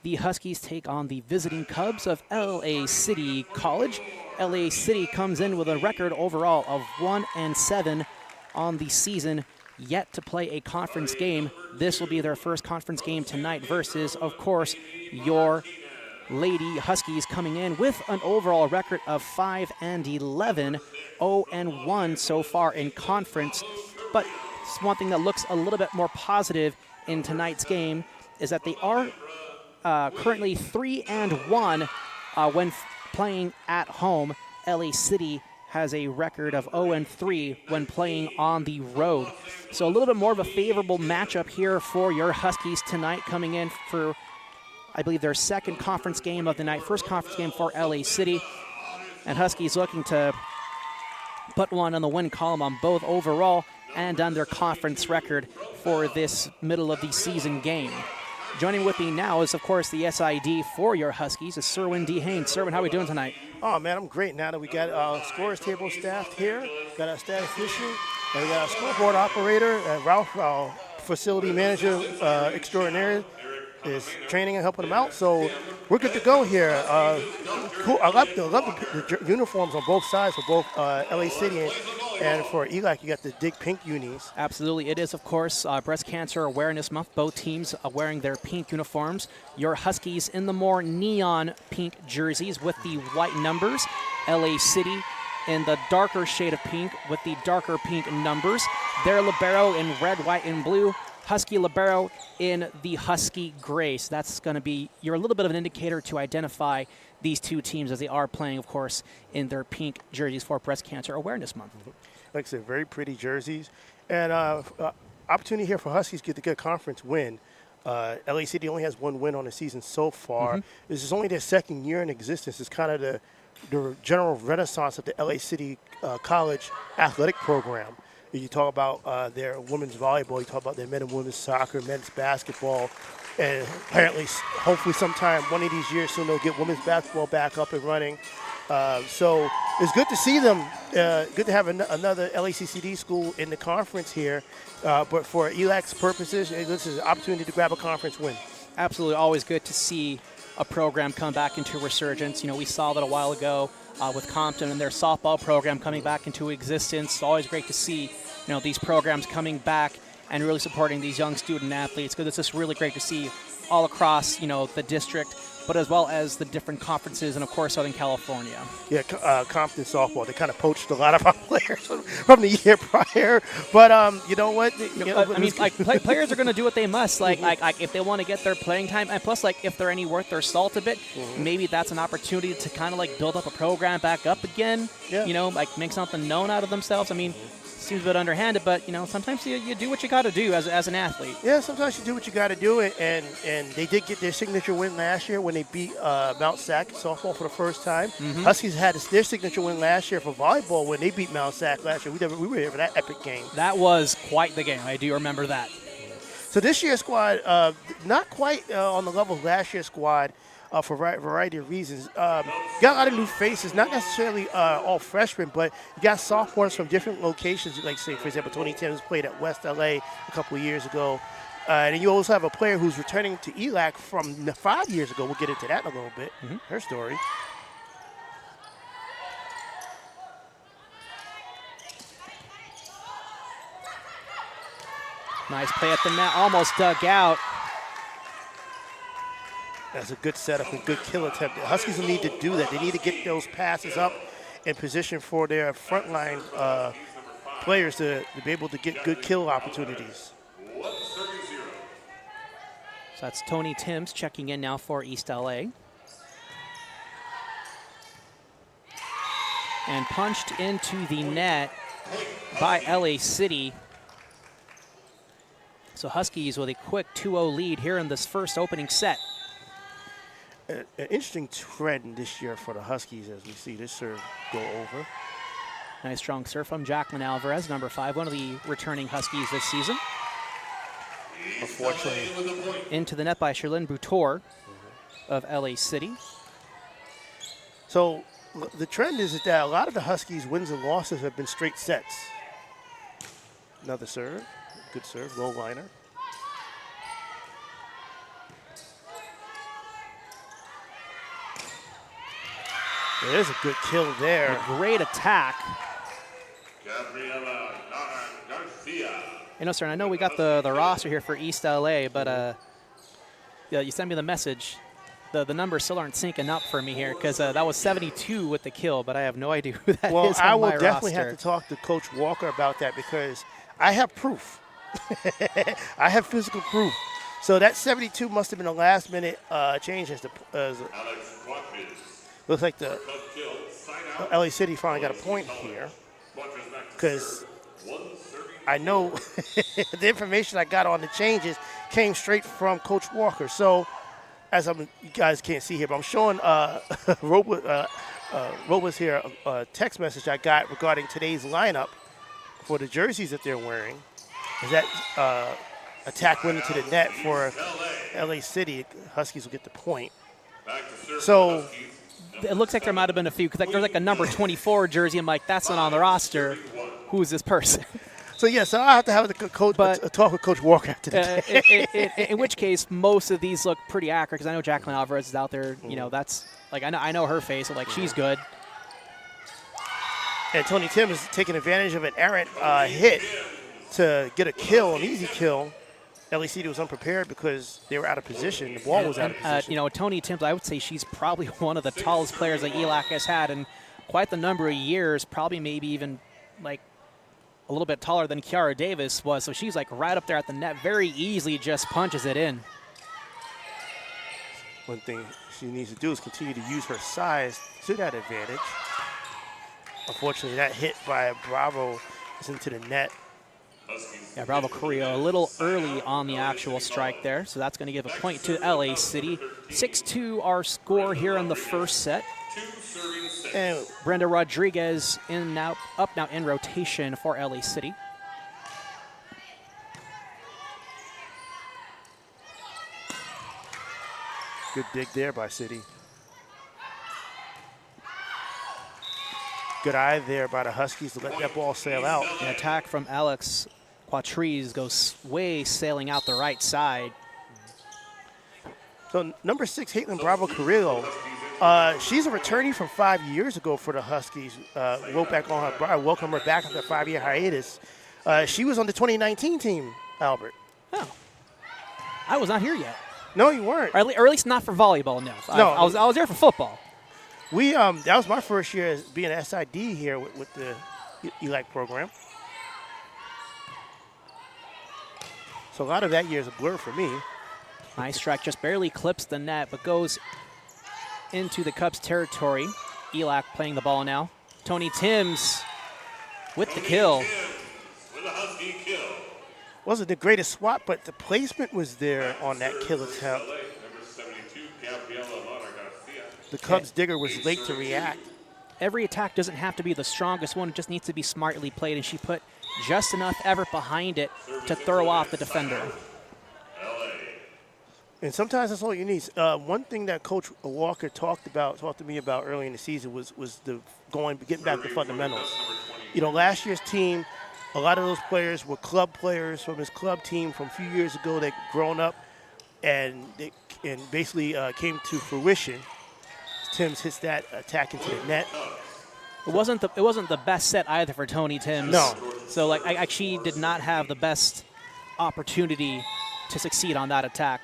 the Huskies take on the visiting Cubs of LA City College. LA City comes in with a record overall of 1-7 on the season, yet to play a conference game. This will be their first conference game tonight versus, of course, your Lady Huskies, coming in with an overall record of 5-11, 0-1 so far in conference. But one thing that looks a little bit more positive in tonight's game is that they are currently 3-1 when playing at home. LA City has a record of 0-3 when playing on the road. So a little bit more of a favorable matchup here for your Huskies tonight, coming in for, I believe, their second conference game of the night, first conference game for LA City. And Huskies looking to put one on the win column on both overall and on their conference record for this middle of the season game. Joining with me now is, of course, the SID for your Huskies, is Cerwin D. Haynes. Cerwin, how are we doing tonight? Oh, man, I'm great. Now that we got our scorers table staffed here, got our statistician, and we got our scoreboard operator, and Ralph, our facility manager extraordinaire, is training and helping them out. So we're good to go here. Cool. I love the uniforms on both sides for both LA City and for ELAC. You got the dig pink unis. Absolutely. It is, of course, Breast Cancer Awareness Month. Both teams wearing their pink uniforms. Your Huskies in the more neon pink jerseys with the white numbers. LA City in the darker shade of pink with the darker pink numbers. Their libero in red, white, and blue. Husky libero in the Husky gray. So that's going to be a little bit of an indicator to identify these two teams as they are playing, of course, in their pink jerseys for Breast Cancer Awareness Month. Like I said, very pretty jerseys. And opportunity here for Huskies to get a conference win. LA City only has one win on the season so far. This is only their second year in existence. It's kind of the general renaissance of the LA City College athletic program. You talk about their women's volleyball, you talk about their men and women's soccer, men's basketball, and apparently, hopefully sometime one of these years soon they'll get women's basketball back up and running. So it's good to see them. Good to have another LACCD school in the conference here. But for ELAC's purposes, this is an opportunity to grab a conference win. Absolutely, always good to see a program come back into resurgence. You know, we saw that a while ago with Compton and their softball program coming back into existence. It's always great to see, these programs coming back and really supporting these young student athletes, because it's just really great to see all across, the district, but as well as the different conferences and, of course, Southern California. Yeah, Compton softball, they kind of poached a lot of our players from the year prior. But you know what? Players are going to do what they must. Like if they want to get their playing time, and plus, if they're any worth their salt a bit, maybe that's an opportunity to kind of, build up a program back up again. Yeah. Make something known out of themselves. Seems a bit underhanded, but sometimes you do what you got to do as an athlete. Yeah, sometimes you do what you got to do, and they did get their signature win last year when they beat Mount Sac softball for the first time. Huskies had their signature win last year for volleyball when they beat Mount Sac last year. We were here for that epic game. That was quite the game. I do remember that. So this year's squad, not quite on the level of last year's squad. For a variety of reasons. Got a lot of new faces, not necessarily all freshmen, but you got sophomores from different locations. Like, say, for example, Tony Timms played at West LA a couple of years ago. And you also have a player who's returning to ELAC from 5 years ago. We'll get into that in a little bit, her story. Nice play at the net, almost dug out. That's a good setup and good kill attempt. The Huskies will need to do that. They need to get those passes up in position for their frontline players to be able to get good kill opportunities. So that's Tony Timms checking in now for East LA. And punched into the net by LA City. So Huskies with a quick 2-0 lead here in this first opening set. An interesting trend this year for the Huskies as we see this serve go over. Nice strong serve from Jacqueline Alvarez, number 5, one of the returning Huskies this season. Unfortunately. Into the net by Sherlyn Boutour of LA City. So the trend is that a lot of the Huskies' wins and losses have been straight sets. Another serve, good serve, low liner. There's a good kill there. A great attack. You know, sir, I know we got the roster here for East LA, but yeah, you sent me the message. The numbers still aren't syncing up for me here because that was 72 with the kill, but I have no idea who that is Well, on I will my definitely roster. have to talk to Coach Walker about that because I have proof. I have physical proof. So that 72 must have been a last-minute change looks like the LA City finally got a point here because I know the information I got on the changes came straight from Coach Walker. So as you guys can't see here, but I'm showing Robles here a text message I got regarding today's lineup for the jerseys that they're wearing. Is that attack went into the net for LA City. Huskies will get the point. So it looks like there might have been a few because there's like a number 24 jersey. I'm like, that's not on the roster. Who is this person? So yes, I'll have to have a talk with Coach Walker after the in which case, most of these look pretty accurate because I know Jacqueline Alvarez is out there. You know, that's like I know her face. So like she's good. And Tony Tim is taking advantage of an errant hit to get a kill, an easy kill. LACD was unprepared because they were out of position. The ball was out of position. You know, Tony Timms, I would say she's probably one of the tallest players that ELAC has had in quite the number of years, probably maybe even like a little bit taller than Kiara Davis was. So she's like right up there at the net, very easily just punches it in. One thing she needs to do is continue to use her size to that advantage. Unfortunately, that hit by Bravo is into the net. Yeah, Bravo Korea a little early on the actual strike there, so that's going to give a point to LA City. 6-2 our score here in the first set. And Brenda Rodriguez up now in rotation for LA City. Good dig there by City. Good eye there by the Huskies to let that ball sail out. An attack from Alex Quatriz goes way sailing out the right side. So number 6, Caitlin Bravo Carrillo, she's a returnee from 5 years ago for the Huskies. Wrote back on her, I welcome her back after a 5-year hiatus. She was on the 2019 team, Albert. Oh, I was not here yet. No, you weren't. Or at least not for volleyball. No, I was there for football. We that was my first year as being an SID here with the ELAC program. So a lot of that year is a blur for me. Nice strike, just barely clips the net, but goes into the Cubs territory. ELAC playing the ball now. Tony Timms with the kill. Wasn't the greatest swat, but the placement was there on that kill attempt. The Cubs digger was late to react. Every attack doesn't have to be the strongest one. It just needs to be smartly played, and she put just enough effort behind it to throw off the defender. And sometimes that's all you need. One thing that Coach Walker talked to me about early in the season was getting back to fundamentals. You know, last year's team, a lot of those players were club players from his club team from a few years ago that grown up and basically came to fruition. Timms hits that attack into the net. It wasn't the best set either for Tony Timms. No. So like she did not have the best opportunity to succeed on that attack.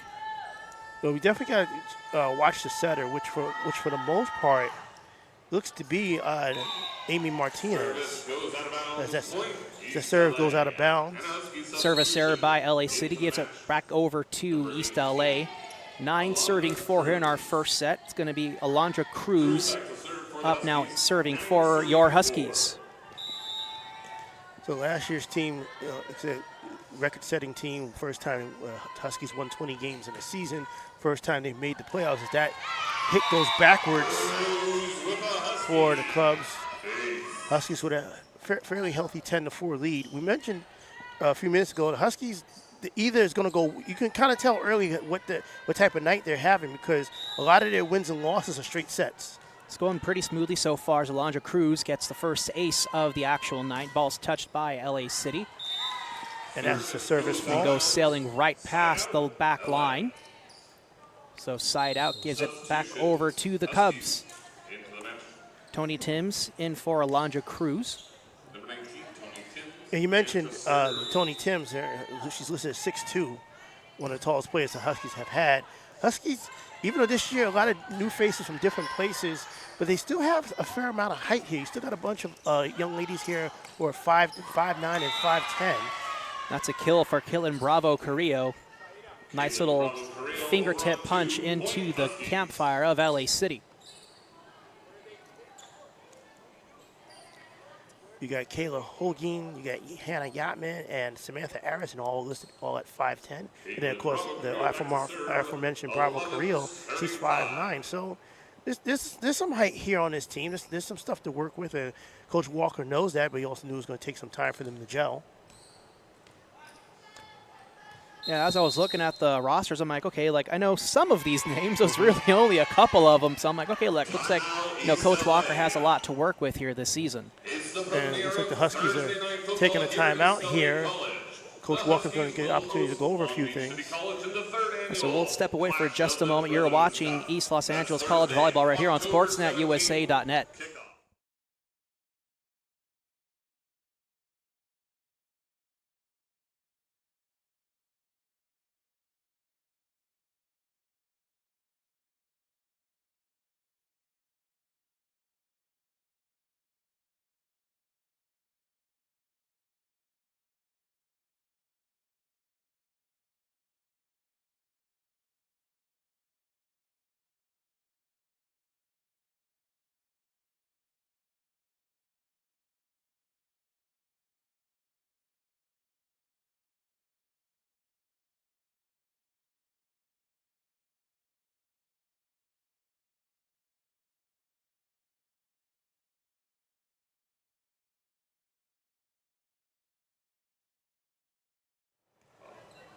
But we definitely got to watch the setter, which for the most part looks to be Amy Martinez. As the serve goes out of bounds. Service error by LA City gives it back over to East LA. 9 serving for her in our first set. It's going to be Alondra Cruz up now serving for your Huskies. So last year's team, it's a record-setting team. First time Huskies won 20 games in a season. First time they've made the playoffs. As that hit goes backwards for the Cubs. Huskies with a fairly healthy 10-4 lead. We mentioned a few minutes ago the Huskies. Either is going to go. You can kind of tell early what type of night they're having because a lot of their wins and losses are straight sets. It's going pretty smoothly so far as Alondra Cruz gets the first ace of the actual night. Ball's touched by LA City. And that's a service fault. And goes sailing right past the back line. So side out gives it back over to the Cubs. Tony Timms in for Alondra Cruz. And you mentioned Tony Timms there. She's listed as 6'2", one of the tallest players the Huskies have had. Huskies, even though this year a lot of new faces from different places, but they still have a fair amount of height here. You still got a bunch of young ladies here who are 5'9" and 5'10". That's a kill for Killen Bravo Carrillo. Nice little fingertip punch into the campfire of LA City. You got Kayla Holguin, you got Hannah Yachtman, and Samantha Arison all listed all at 5'10". And then, of course, the aforementioned Bravo Carrillo, she's 5'9". So there's some height here on this team. There's some stuff to work with. Coach Walker knows that, but he also knew it was going to take some time for them to gel. Yeah, as I was looking at the rosters, I'm like, okay, like I know some of these names. There's really only a couple of them. So I'm like, okay, looks like Coach Walker has a lot to work with here this season. And it looks like the Huskies are taking a timeout here. Coach Walker's going to get an opportunity to go over a few things. So we'll step away for just a moment. You're watching East Los Angeles College Volleyball right here on SportsNetUSA.net.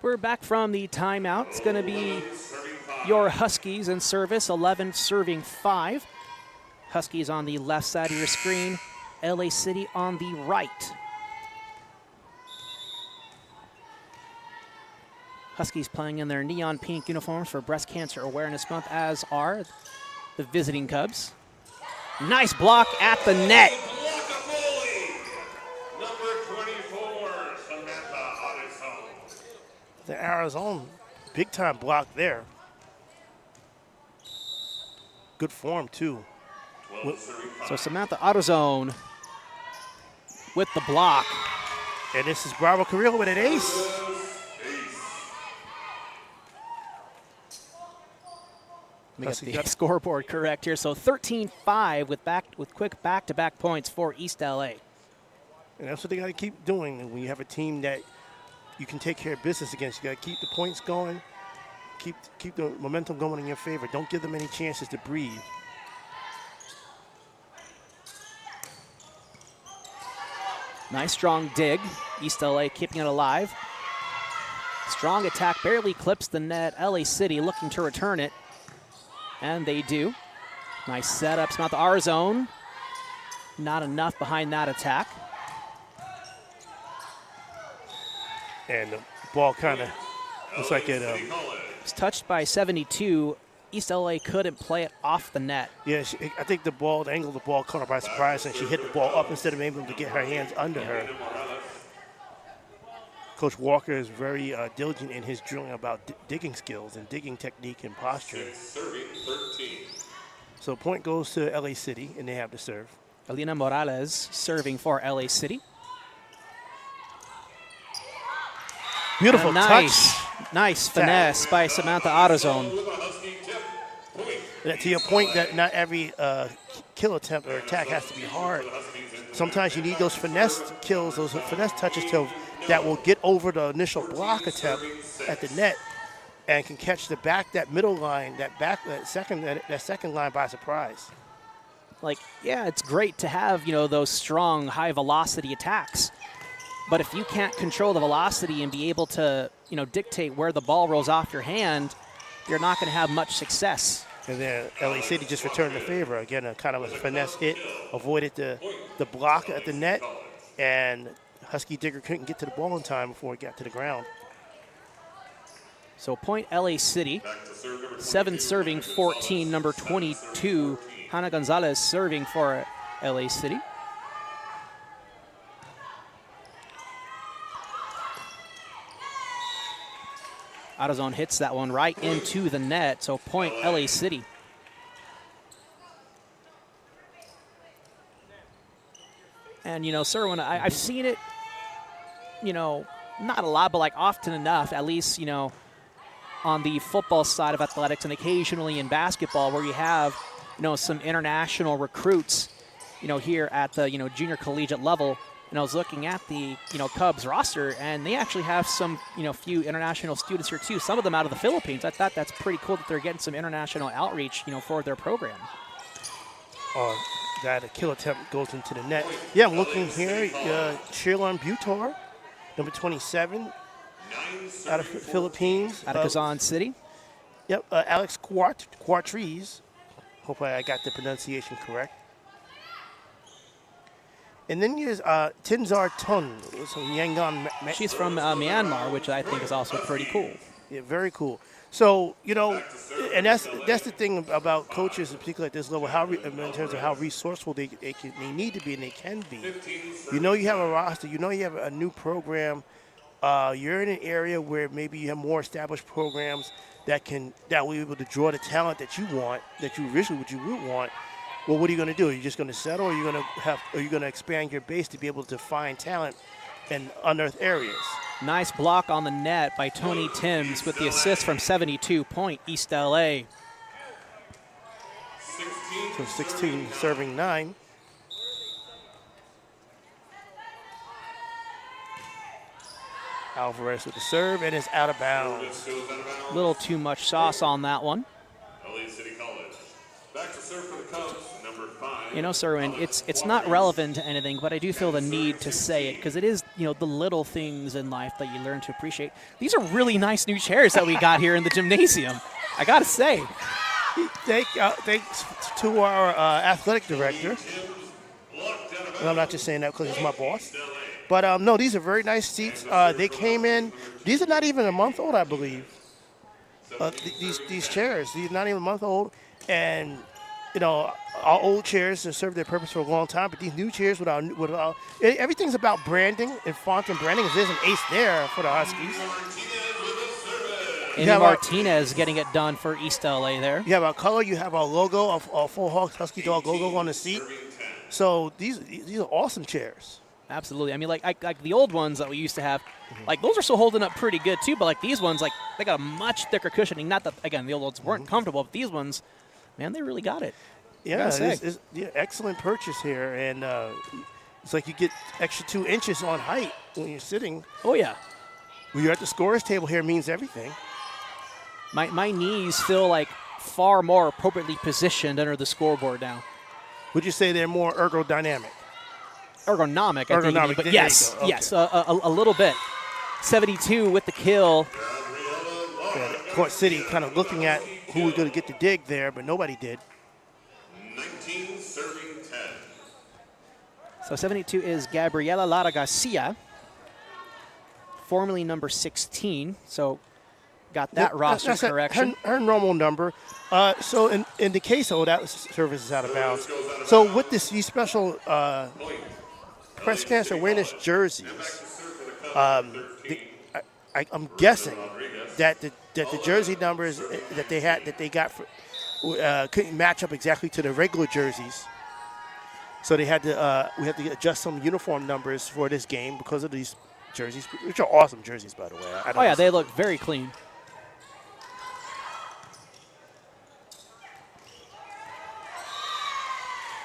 We're back from the timeout. It's going to be your Huskies in service, 11 serving 5. Huskies on the left side of your screen, LA City on the right. Huskies playing in their neon pink uniforms for Breast Cancer Awareness Month, as are the visiting Cubs. Nice block at the net. The Arizona, big-time block there. Good form, too. So Samantha Autozone with the block. And this is Bravo Carrillo with an ace. Let me get the scoreboard correct here. So 13-5 with quick back-to-back points for East LA. And that's what they got to keep doing when you have a team that you can take care of business against. You got to keep the points going, keep the momentum going in your favor. Don't give them any chances to breathe. Nice strong dig. East LA keeping it alive. Strong attack barely clips the net. LA City looking to return it. And they do. Nice setup. Samantha Arizone. Not enough behind that attack. And the ball kind of looks like it. It's touched by 72. East LA couldn't play it off the net. Yeah, I think the angle of the ball caught her by surprise, and she hit the ball up instead of able to get her hands under her. Coach Walker is very diligent in his drilling about digging skills and digging technique and posture. So point goes to LA City, and they have to serve. Alina Morales serving for LA City. Beautiful nice, touch. Nice finesse by Samantha Autozone. To your point that not every kill attempt or attack has to be hard. Sometimes you need those finesse kills, those finesse touches that will get over the initial block attempt at the net and can catch that middle line, that second line by surprise. Like, yeah, it's great to have, those strong, high velocity attacks. But if you can't control the velocity and be able to, dictate where the ball rolls off your hand, you're not going to have much success. And then LA City just returned the favor. Again, a kind of a finesse hit, avoided the block at the net, and Husky Digger couldn't get to the ball in time before it got to the ground. So point LA City, 7 serving 14, number 22, Hannah Gonzalez serving for LA City. Out of zone hits that one right into the net, so point LA City. And, you know, Cerwin, I've seen it, you know, not a lot, but like often enough, at least, you know, on the football side of athletics and occasionally in basketball where you have, you know, some international recruits, you know, here at the, you know, junior collegiate level. And I was looking at the, you know, Cubs roster, and they actually have some, you know, few international students here too. Some of them out of the Philippines. I thought that's pretty cool that they're getting some international outreach, you know, for their program. That a kill attempt goes into the net. Yeah, I'm looking here. Shirlon Butor, number 27, out of Philippines. Out of Quezon City. Yep, Alex Quartriz. Hope I got the pronunciation correct. And then here's Tinzar Tun. So Yangon. She's from Myanmar, which I think is also pretty cool. Yeah, very cool. So, you know, and that's the thing about coaches, particularly at this level, in terms of how resourceful they need to be and they can be. You know, you have a roster. You know, you have a new program. You're in an area where maybe you have more established programs that will be able to draw the talent that you want, that you originally would want. Well, what are you going to do? Are you just going to settle, or are you going to expand your base to be able to find talent in unearthed areas? Nice block on the net by Tony Timms with the assist from 72, point East LA. So 16 serving 9. Alvarez with the serve, and it's out of bounds. A little too much sauce on that one. LA City College. Back to serve for the Cubs, number 5. You know, Cerwin, it's not relevant to anything, but I do feel the need to say it because it is, you know, the little things in life that you learn to appreciate. These are really nice new chairs that we got here in the gymnasium. I got to say. Thanks to our athletic director. And I'm not just saying that because he's my boss. But, no, these are very nice seats. They came in. These are not even a month old, I believe. These chairs, these are not even a month old. And, you know, our old chairs have served their purpose for a long time, but these new chairs everything's about branding and font and branding. There's an ace there for the Huskies. Amy Martinez getting it done for East LA there. You have our color, you have our logo, our full Husky dog logo on the seat. So these are awesome chairs. Absolutely. I mean, like the old ones that we used to have, like those are still holding up pretty good too. But like these ones, like they got a much thicker cushioning. Not that again the old ones weren't comfortable, but these ones, man, they really got it. Yeah, it's excellent purchase here, and it's like you get extra 2 inches on height when you're sitting. Oh yeah. When you're at the scorer's table here, means everything. My knees feel like far more appropriately positioned under the scoreboard now. Would you say they're more ergodynamic? Ergonomic, I think, but there yes, okay. yes, a little bit. 72 with the kill. Court City kind of looking at who was going to get the dig there, but nobody did. 19 serving 10. So 72 is Gabriela Lara Garcia, formerly number 16. So got that roster correction. Her normal number. So in the case of that service is out of bounds. So with these special breast cancer awareness jerseys, I'm guessing that the jersey numbers that they got couldn't match up exactly to the regular jerseys. So we had to adjust some uniform numbers for this game because of these jerseys, which are awesome jerseys, by the way. They look very clean.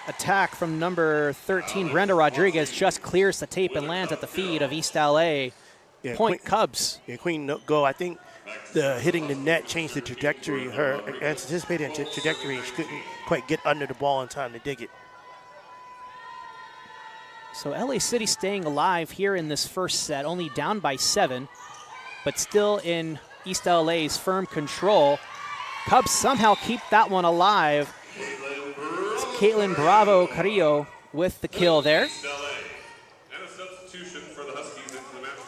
Attack from number 13, Brenda Rodriguez, just clears the tape and lands at the feet of East LA. Yeah, Point Cubs. Yeah, Queen go. I think the hitting the net changed the trajectory. Her anticipated trajectory, she couldn't quite get under the ball in time to dig it. So LA City staying alive here in this first set, only down by 7, but still in East LA's firm control. Cubs somehow keep that one alive. It's Caitlin Bravo Carrillo with the kill there. And a substitution for the Huskies into the match.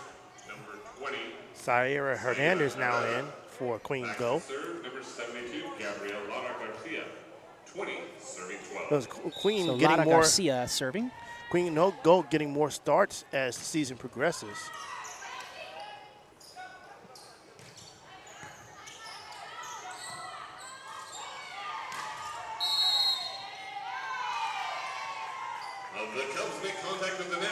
Number 20. Zaira Hernandez now in for Queen Go. Serve number 72, Gabriela Lara Garcia. 20, serving 12. Because Queen So getting Lara more. Garcia serving. Queen no go getting more starts as the season progresses. The Cubs make contact with the net.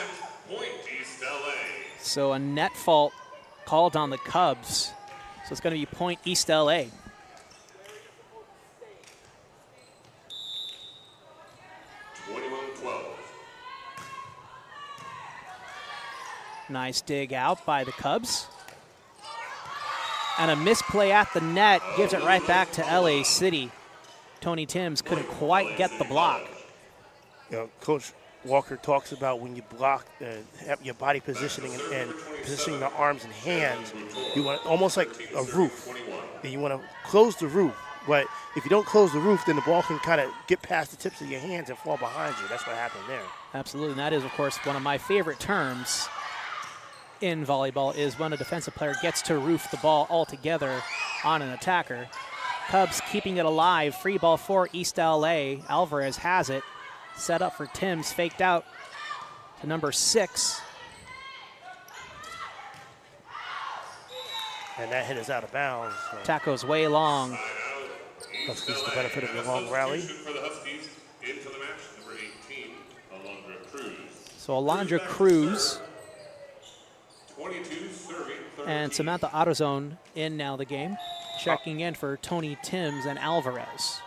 Point East LA. So a net fault called on the Cubs. So it's going to be point East LA. Nice dig out by the Cubs. And a misplay at the net gives it right back to LA City. Tony Timms couldn't quite get the block. You know, Coach Walker talks about when you block have your body positioning and positioning the arms and hands, you want almost like a roof. And you want to close the roof. But if you don't close the roof, then the ball can kind of get past the tips of your hands and fall behind you. That's what happened there. Absolutely, and that is, of course, one of my favorite terms in volleyball is when a defensive player gets to roof the ball altogether on an attacker. Cubs keeping it alive. Free ball for East LA. Alvarez has it. Set up for Timms. Faked out to number 6. And that hit is out of bounds. So Attack goes way long. Huskies the benefit of the long rally. For the Huskies, into the match, number 18, Alondra Cruz. So Alondra Cruz 22, serving 13. and Samantha Autozone in now the game. Checking in for Tony Timms and Alvarez.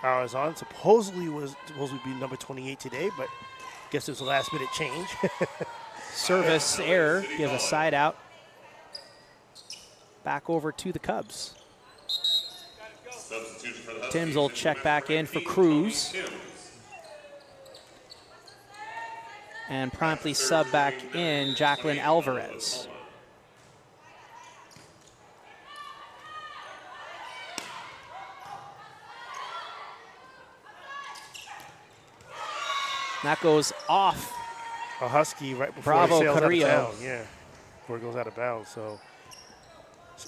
Arizon supposedly was supposed to be number 28 today, but guess it was a last minute change. Service error gives a side out. Back over to the Cubs. Substitution for the Huskies. Timms will check back in for Cruz. And promptly sub back in Jacqueline Alvarez. That goes off. A Husky right before Bravo, it sails out of Carrillo. bounds. Yeah, before it goes out of bounds. So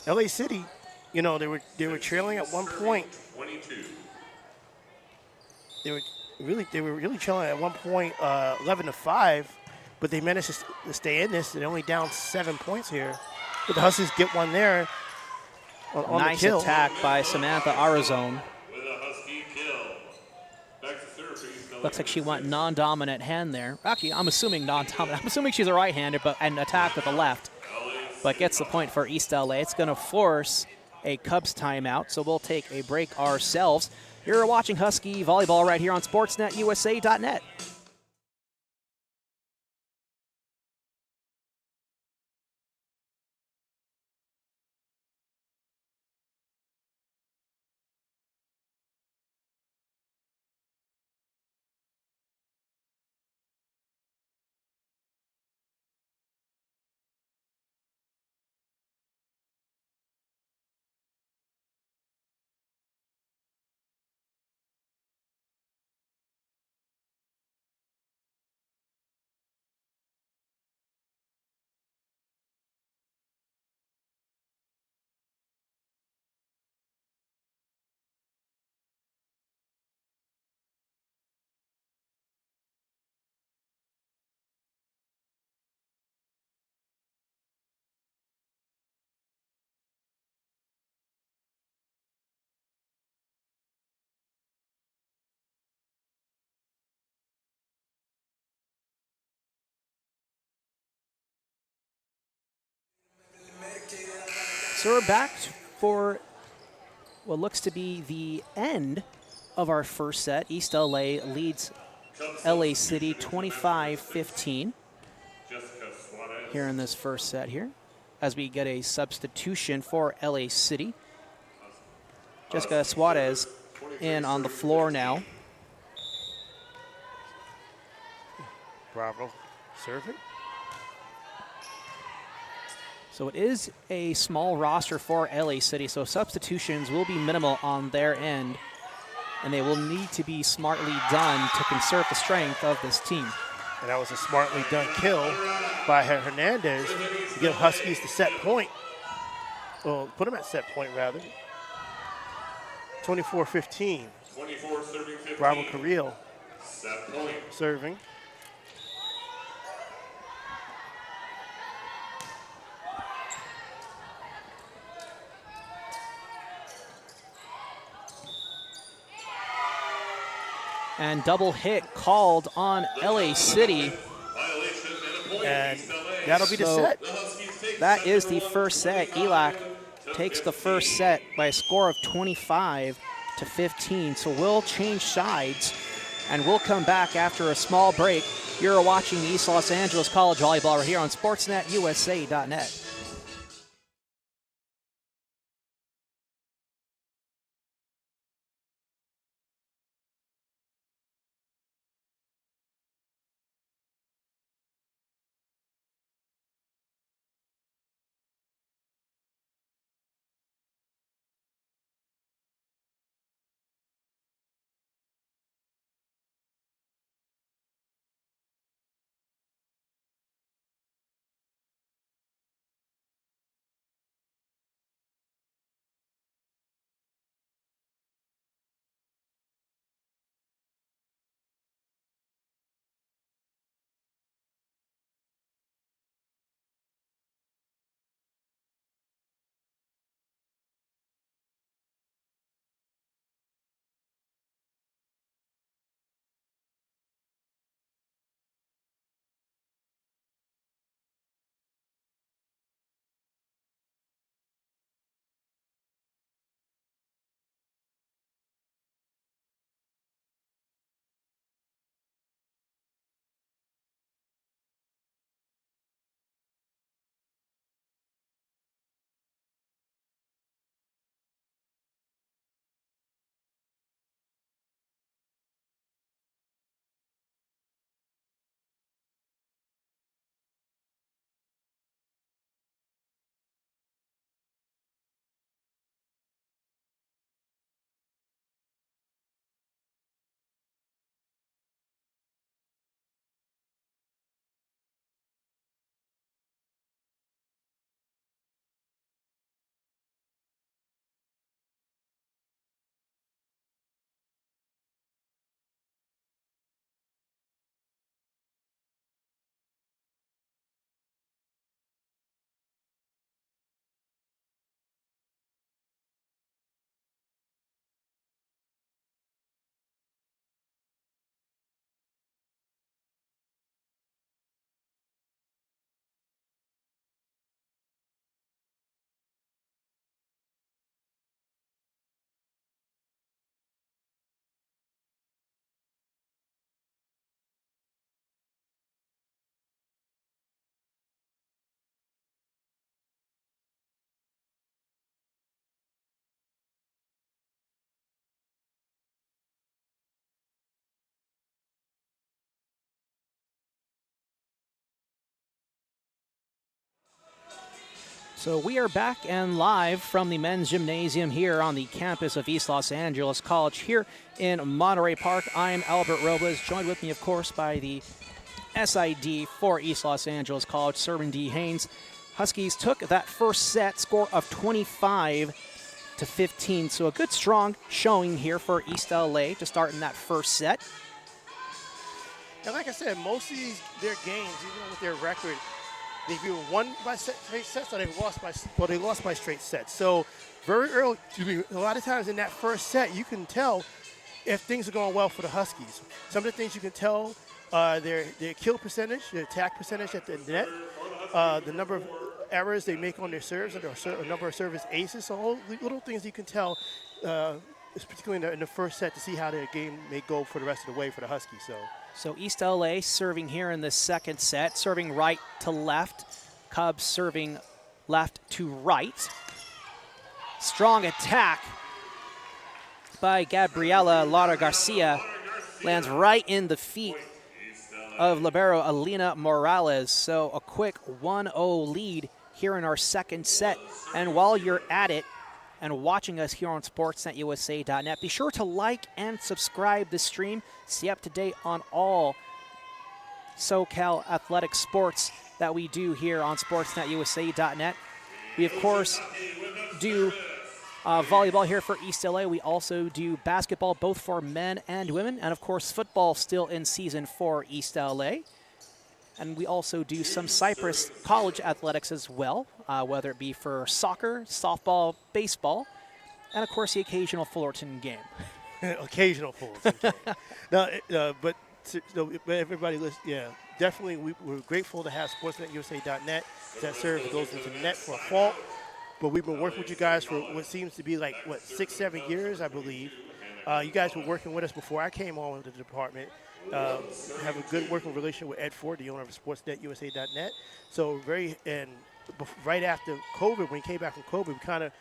LA City, you know, they were trailing at one point. 22. They were really trailing at one point, 11-5, but they managed to stay in this. They're only down 7 points here. But the Huskies get one there on Nice the kill. attack by Samantha Arizone. With a Husky kill. Back to service. Looks like she went non-dominant hand there. Actually, I'm assuming non-dominant. I'm assuming she's a right-hander, but an attack with the left. But gets the point for East LA. It's going to force a Cubs timeout, so we'll take a break ourselves. You're watching Husky Volleyball right here on SportsNetUSA.net. So we're back for what looks to be the end of our first set. East LA leads LA City 25-15 here in this first set here as we get a substitution for LA City. Jessica Suarez in on the floor now. Bravo, serve it. So it is a small roster for LA City, so substitutions will be minimal on their end, and they will need to be smartly done to conserve the strength of this team. And that was a smartly done kill by Hernandez to give Huskies the set point. Well, put them at set point, rather. 24-15. 24, serving 15. Bravo Carrillo Set point. serving. And double hit called on LA City. Violation and a point. And East LA. that'll be the So set. The Huskies take that set is number the one, first set. 25 ELAC to takes the 15. first set by a score of 25 to 15. So we'll change sides and we'll come back after a small break. You're watching the East Los Angeles College Volleyball right here on SportsNetUSA.net. So we are back and live from the men's gymnasium here on the campus of East Los Angeles College here in Monterey Park. I'm Albert Robles, joined with me, of course, by the SID for East Los Angeles College, Cerwin D. Haynes. Huskies took that first set, score of 25 to 15. So a good, strong showing here for East LA to start in that first set. And like I said, most of their games, even with their record, they've either won by straight sets or they lost by straight sets. So very early, a lot of times in that first set, you can tell if things are going well for the Huskies. Some of the things you can tell, their kill percentage, their attack percentage at the net, the number of errors they make on their serves, and a number of service aces. So all little things you can tell, particularly in the first set, to see how their game may go for the rest of the way for the Huskies. So East LA serving here in the second set, serving right to left. Cubs serving left to right. Strong attack by Gabriela Lara Garcia. Lands right in the feet of libero Alina Morales. So a quick 1-0 lead here in our second set. And while you're at it and watching us here on SportsNetUSA.net, be sure to like and subscribe the stream. Stay up to date on all SoCal athletic sports that we do here on SportsNetUSA.net. We, of course, do Volleyball here for East LA. We also do basketball both for men and women. And, of course, football still in season for East LA. And we also do some Cypress College athletics as well, whether it be for soccer, softball, baseball, and, of course, the occasional Fullerton game. Occasional Fullerton game. No, but everybody listen, yeah, definitely we're grateful to have SportsNetUSA.net that serves goes into the net for a fall. But we've been working with you guys for what seems to be like, 6-7 years, I believe. You guys were working with us before I came on with the department. Have a good working relationship with Ed Ford, the owner of SportsNetUSA.net. So right after COVID, when he came back from COVID, we kind of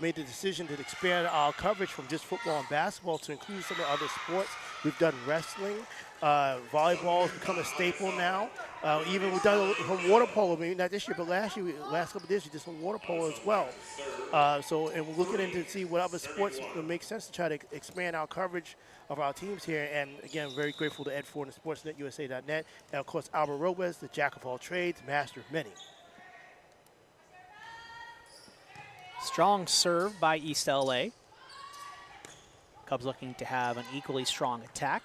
made the decision to expand our coverage from just football and basketball to include some of the other sports. We've done wrestling. Volleyball has become a staple now. Even we've done some water polo, maybe not this year, but last couple of years, we did some water polo as well. And we're looking into see what other sports would make sense to try to expand our coverage of our teams here. And again, very grateful to Ed Ford and SportsNetUSA.net. And of course, Albert Robles, the jack of all trades, master of many. Strong serve by East LA. Cubs looking to have an equally strong attack.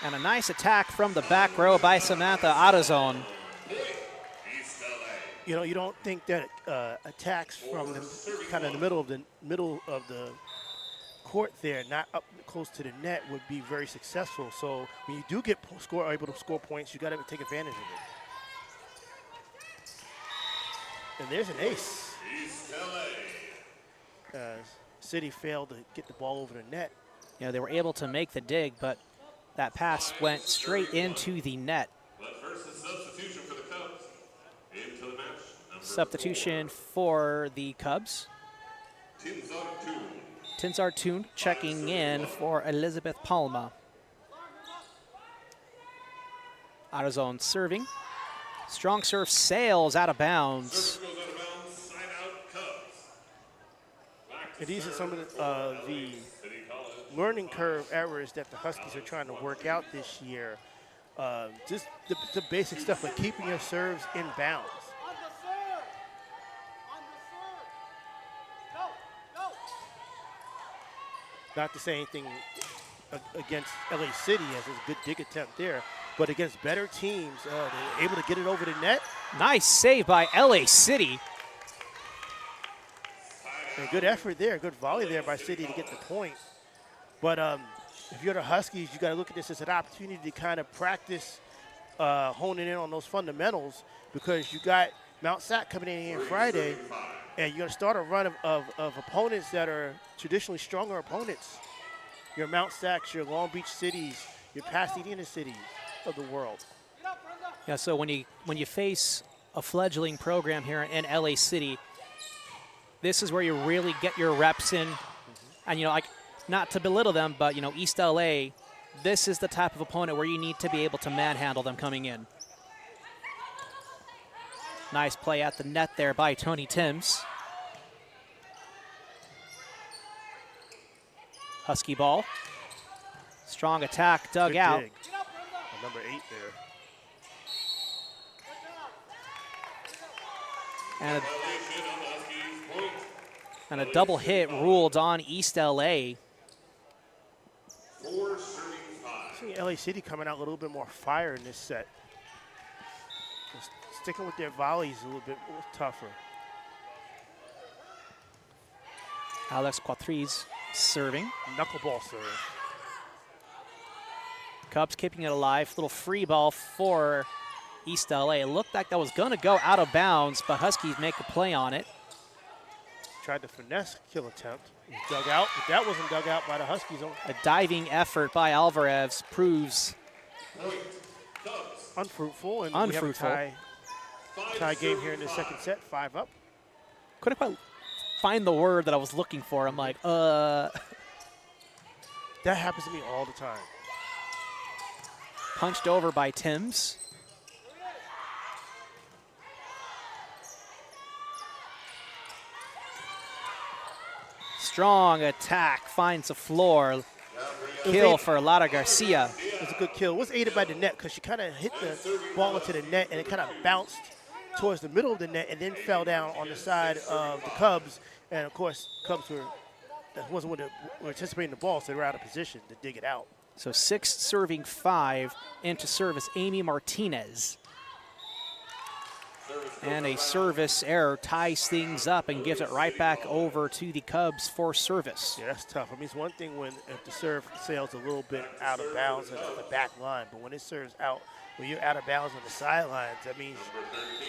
And a nice attack from the back row by Samantha Adazon. You know, you don't think that attacks from kind of the middle of the court there, not up close to the net, would be very successful. So when you do get able to score points, you got to take advantage of it. And there's an ace. City failed to get the ball over the net. Yeah, they were able to make the dig, but that pass went straight into the net. First substitution for the Cubs. Into the match. Substitution for the Cubs. Tinzar Toon checking in for Elizabeth Palma. Adazon serving. Strong serve sails out of bounds. Service goes out of bounds. Side out Cubs. And these are some of the learning curve errors that the Huskies are trying to work out this year. Just the basic stuff like keeping your serves in bounds. Not to say anything against LA City, as it's a good dig attempt there, but against better teams, they're able to get it over the net. Nice save by LA City. And good effort there, good volley there by City to get the point. But if you're the Huskies, you got to look at this as an opportunity to kind of practice honing in on those fundamentals, because you got Mount Sac coming in here Friday, and you're going to start a run of opponents that are traditionally stronger opponents. Your Mount Sacs, your Long Beach cities, your Pasadena cities of the world. Yeah, so when you face a fledgling program here in LA City, this is where you really get your reps in. And, like, not to belittle them, but, East LA, this is the type of opponent where you need to be able to manhandle them coming in. Nice play at the net there by Tony Timms. Husky ball. Strong attack dug out. Dig. Number 8 there. And a double hit ruled on East LA. See LA City coming out a little bit more fire in this set. Just sticking with their volleys a little bit tougher. Alex Quatriz serving. Knuckleball serve. Cubs keeping it alive. Little free ball for East LA. It looked like that was going to go out of bounds, but Huskies make a play on it. Tried to finesse kill attempt. It was dug out, but that wasn't dug out by the Huskies. A diving effort by Alvarez proves unfruitful, and unfruitful. We have a tie game here in the second set, 5 up. Couldn't quite find the word that I was looking for. I'm like, That happens to me all the time. Punched over by Timms. Strong attack, finds the floor. Kill for Lara Garcia. It was a good kill. It was aided by the net because she kind of hit the ball into the net and it kind of bounced towards the middle of the net and then fell down on the side of the Cubs. And, of course, Cubs were anticipating the ball, so they were out of position to dig it out. So 6 serving 5 into service, Amy Martinez. And a service error ties things up and gives it right back over to the Cubs for service. Yeah, that's tough. I mean, it's one thing if the serve sails a little bit out of bounds at the back line, but when it serves out, when you're out of bounds on the sidelines, that means,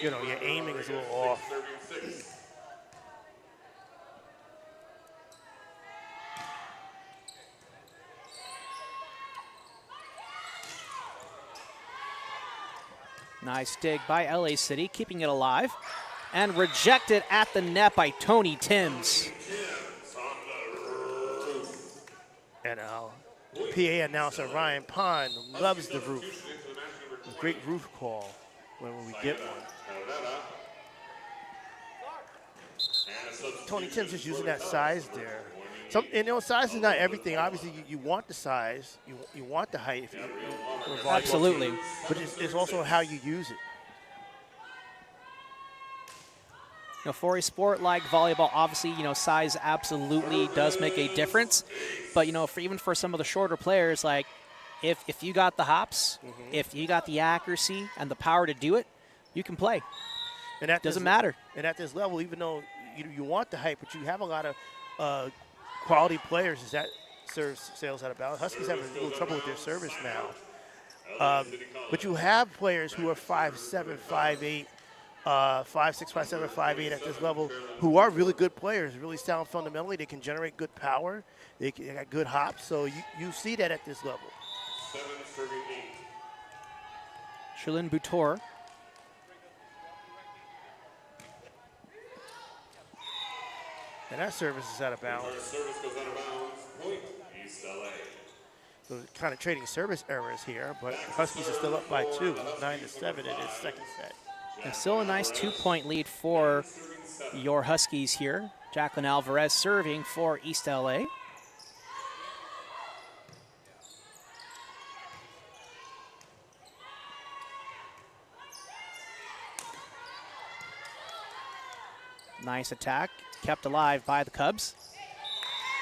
your aiming is a little off. Nice dig by LA City, keeping it alive. And rejected at the net by Tony Timms. And PA announcer Ryan Pond loves the roof. A great roof call when we get one. Tony Timms is using that size there. Size is not everything. Obviously, you want the size, you want the height. If you're a volleyball Absolutely. team, but it's also how you use it. For a sport like volleyball, obviously, size absolutely does make a difference. But, even for some of the shorter players, like if you got the hops, if you got the accuracy and the power to do it, you can play. And that doesn't matter. And at this level, even though you want the height, but you have a lot of quality players that serves sales out of balance. Huskies have a little trouble with their service now. But you have players who are 5'7", 5'8", 5'6", 5'7", 5'8" at this level who are really good players, really sound fundamentally. They can generate good power. They got good hops. So you see that at this level. 7-38. Sherlyn Boutour. And that service is out of bounds. Service goes out of bounds. Point, East LA. So kind of trading service errors here, but the Huskies are still up by 2, 9-7 in its second set. And still a nice 2-point lead for your Huskies here. Jacqueline Alvarez serving for East LA. Nice attack, kept alive by the Cubs.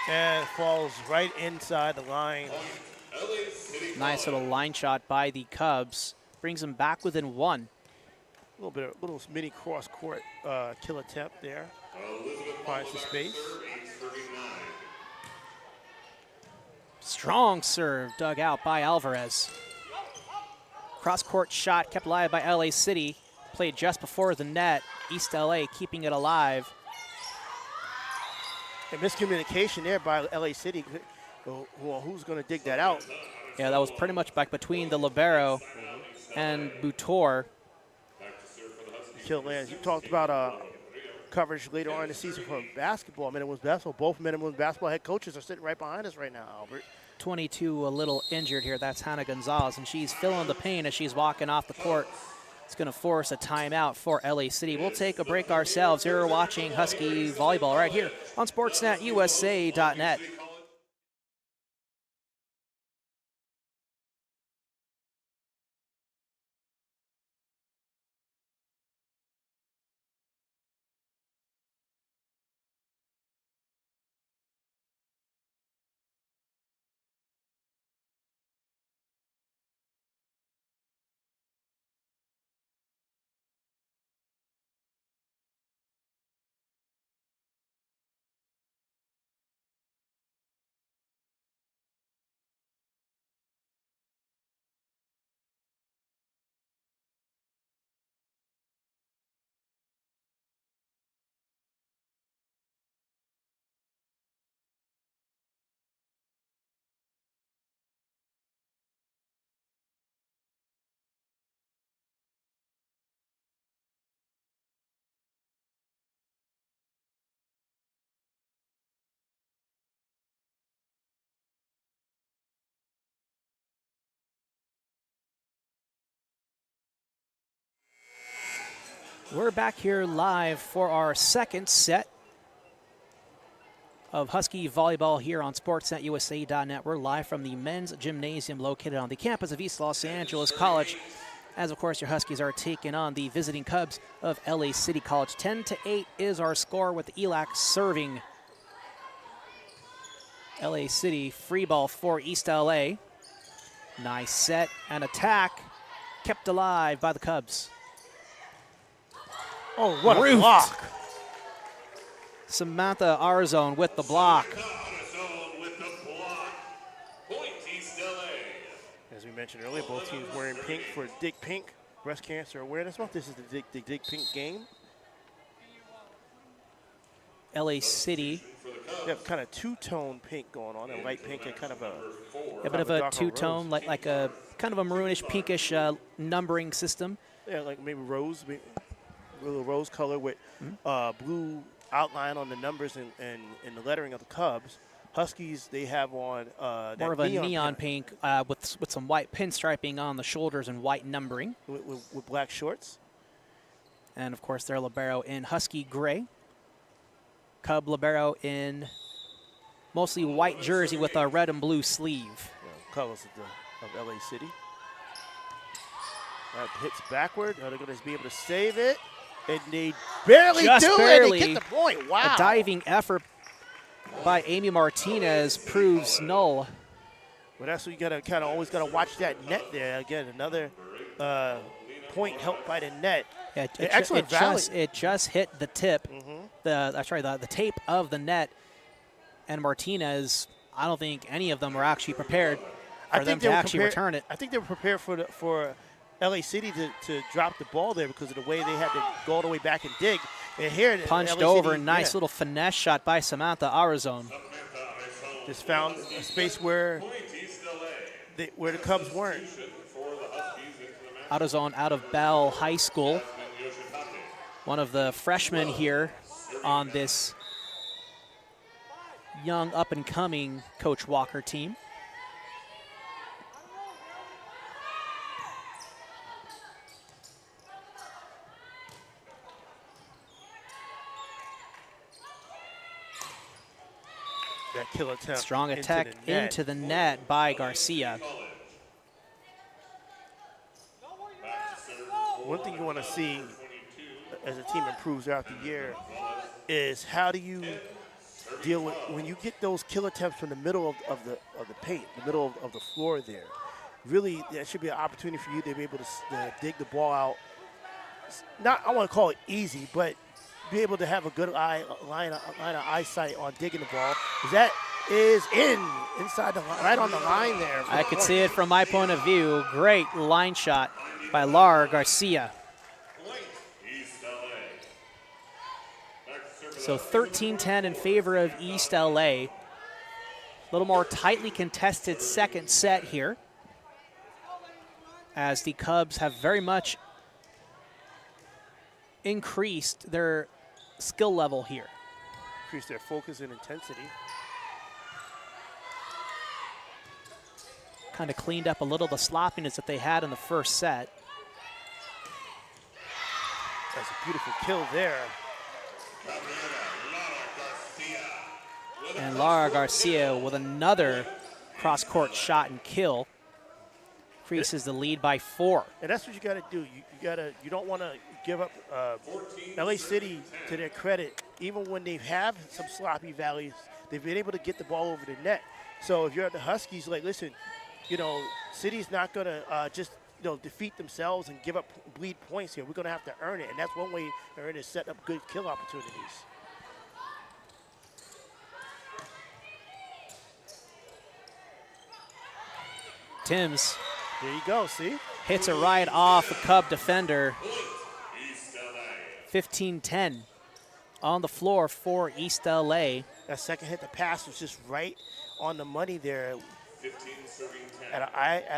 And falls right inside the line. Nice little line shot by the Cubs. Brings them back within 1. Little mini cross-court kill attempt there. Finds the space. Strong serve dug out by Alvarez. Cross-court shot kept alive by LA City. Played just before the net. East LA keeping it alive. A miscommunication there by LA City. Well, who's going to dig that out? Yeah, that was pretty much back between the libero and Boutour. Kill lands. You talked about coverage later on in the season for basketball, men and women's basketball. Both men and women's basketball head coaches are sitting right behind us right now, Albert. 22 a little injured here. That's Hannah Gonzalez, and she's feeling the pain as she's walking off the court. It's going to force a timeout for LA City. We'll take a break ourselves. You're watching Husky Volleyball right here on SportsNetUSA.net. We're back here live for our second set of Husky Volleyball here on SportsNetUSA.net. We're live from the men's gymnasium located on the campus of East Los Angeles College. as, of course, your Huskies are taking on the visiting Cubs of LA City College. 10-8 is our score with ELAC serving. LA City free ball for East LA. Nice set and attack, kept alive by the Cubs. Oh, what a block. Samantha Arzone with the block. As we mentioned earlier, both teams wearing pink for Dig Pink Breast Cancer Awareness Month. This is the Dig Pink game. LA City. They have kind of two-tone pink going on, a light pink and kind of a a bit of a two-tone, like a kind of a maroonish, pinkish numbering system. Yeah, like maybe rose, maybe a little rose color with blue outline on the numbers and the lettering of the Cubs. Huskies, they have on more of a neon pink with some white pinstriping on the shoulders and white numbering. With black shorts. And, of course, their libero in Husky gray. Cub libero in mostly white jersey with a red and blue sleeve. Yeah, colors of LA City. That hits backward. Are they going to be able to save it? And they barely do it. They get the point. Wow. A diving effort by Amy Martinez proves null. Well, that's what you got to always got to watch that net there. Again, another point helped by the net. Yeah, it just hit the tip, the tape of the net, and Martinez. I don't think any of them were actually prepared for them to actually return it. I think they were prepared for LA City to drop the ball there because of the way they had to go all the way back and dig. And here, punched LA over, City, nice little finesse shot by Samantha Arizon. Just found a space where the Cubs weren't. Arizon out of Bell High School. One of the freshmen here on this young up-and-coming Coach Walker team. That kill attempt. Strong attack into the net by Garcia. One thing you want to see as a team improves throughout the year is how do you deal with when you get those kill attempts from the middle of the paint, the middle of the floor there. Really, that should be an opportunity for you to be able to dig the ball out. Not, I want to call it easy, but be able to have a good line of eyesight on digging the ball. That is inside the line, right on the line there. I could see it from my point of view. Great line shot by Lara Garcia. So 13-10 in favor of East LA. A little more tightly contested second set here, as the Cubs have very much increased their skill level here. Increase their focus and intensity. Kind of cleaned up a little the sloppiness that they had in the first set. That's a beautiful kill there. And Lara Garcia with another cross-court shot and kill. Increases the lead by 4. And that's what you got to do. You don't want to give up LA City, to their credit, even when they have some sloppy valleys, they've been able to get the ball over the net. So if you're at the Huskies, like, listen, City's not going to just defeat themselves and give up bleed points here. We're going to have to earn it, and that's one way to earn it is set up good kill opportunities. Timms. There you go, see? Hits it right off a Cub defender. 15-10 on the floor for East LA. That second hit, the pass was just right on the money there. At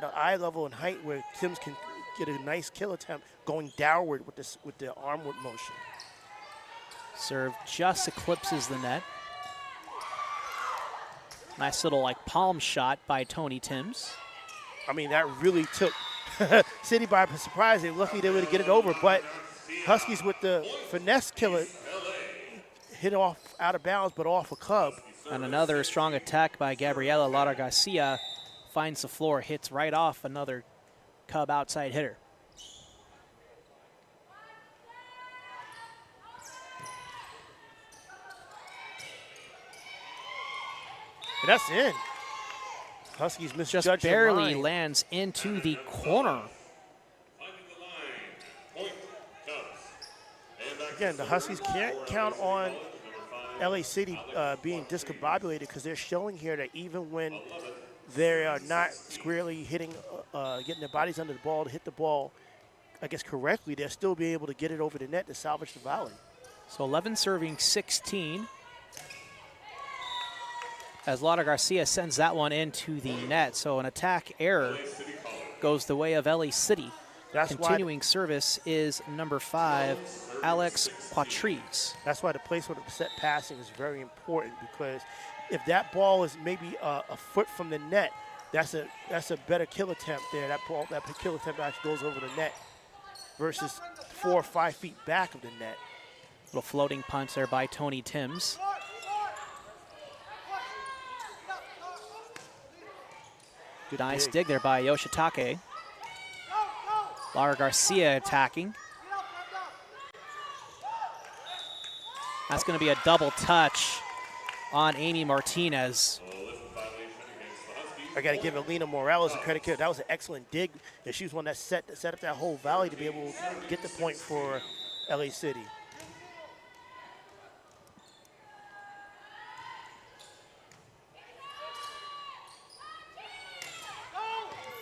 an eye level and height where Timms can get a nice kill attempt going downward with the armward motion. Serve just eclipses the net. Nice little palm shot by Tony Timms. I mean, that really took City by surprise. They're lucky they were able to get it over, but Huskies with the finesse killer hit off out of bounds, but off a Cub. And another strong attack by Gabriela Lara Garcia. Finds the floor, hits right off another Cub outside hitter. And that's in. Huskies misjudged Just barely the line. lands into the corner. Finding the line. Point Cubs. And back Again, the Huskies can't count on LA City being discombobulated because they're showing here that even when they are not squarely hitting, getting their bodies under the ball to hit the ball, I guess, correctly, they'll still be able to get it over the net to salvage the volley. So 11 serving 16. As Laura Garcia sends that one into the net. So an attack error goes the way of LA City. That's Continuing service is number 5, Alex Patrice. That's why the placement of set passing is very important, because if that ball is maybe a foot from the net, that's a better kill attempt there. That kill attempt actually goes over the net versus 4 or 5 feet back of the net. Little floating punch there by Tony Timms. Good Nice dig. dig there by Yoshitake. Laura Garcia attacking. That's going to be a double touch on Amy Martinez. I got to give Alina Morales a credit here. That was an excellent dig. And she was one that set up that whole volley to be able to get the point for LA City.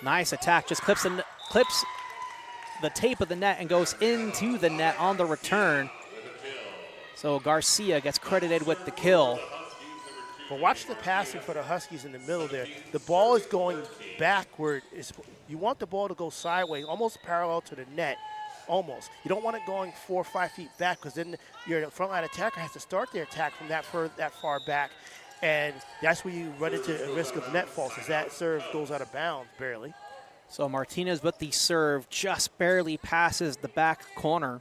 Nice attack, just clips the tape of the net and goes into the net on the return. So Garcia gets credited with the kill. But watch the passing for the Huskies in the middle there. The ball is going backward. You want the ball to go sideways, almost parallel to the net, almost. You don't want it going 4 or 5 feet back, because then your frontline attacker has to start their attack from that far back. And that's where you run into a risk of net faults, as that serve goes out of bounds barely. So Martinez with the serve just barely passes the back corner.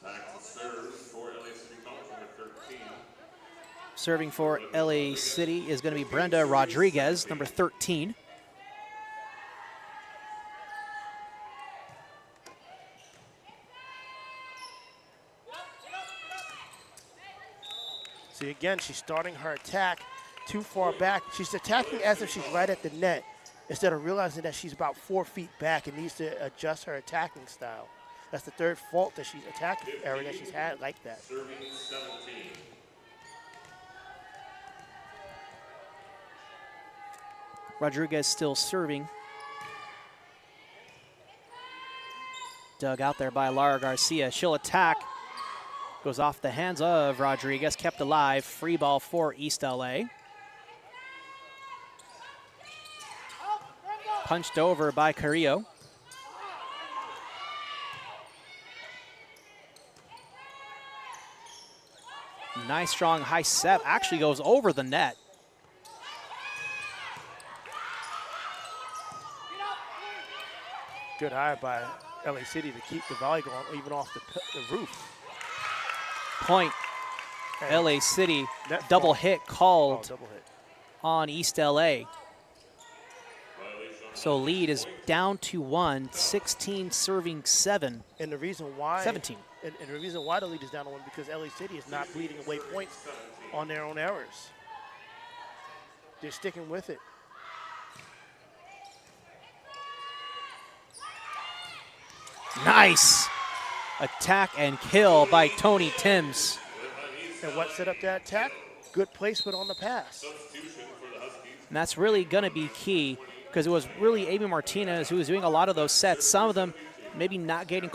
Back to serve for LA City College, number 13. Serving for LA City is going to be Brenda Rodriguez, number 13. See, again, she's starting her attack too far back. She's attacking as if she's right at the net, instead of realizing that she's about 4 feet back and needs to adjust her attacking style. That's the third fault that she's attacking error that she's had like that. Serving 17. Rodriguez still serving. Dug out there by Laura Garcia. She'll attack. Goes off the hands of Rodriguez, kept alive. Free ball for East LA. Punched over by Carrillo. Nice strong high set, actually goes over the net. Good eye by LA City to keep the volley going even off the roof. Point, And LA City, net double fault. hit called Double hit. on East LA. So lead is down to 1, 16 serving 7, And the reason why 17. And the reason why the lead is down to 1, because LA City is not bleeding away points on their own errors. They're sticking with it. Nice attack and kill by Tony Timms. And what set up that attack? Good placement on the pass. And that's really going to be key, because it was really Amy Martinez who was doing a lot of those sets. Some of them maybe not getting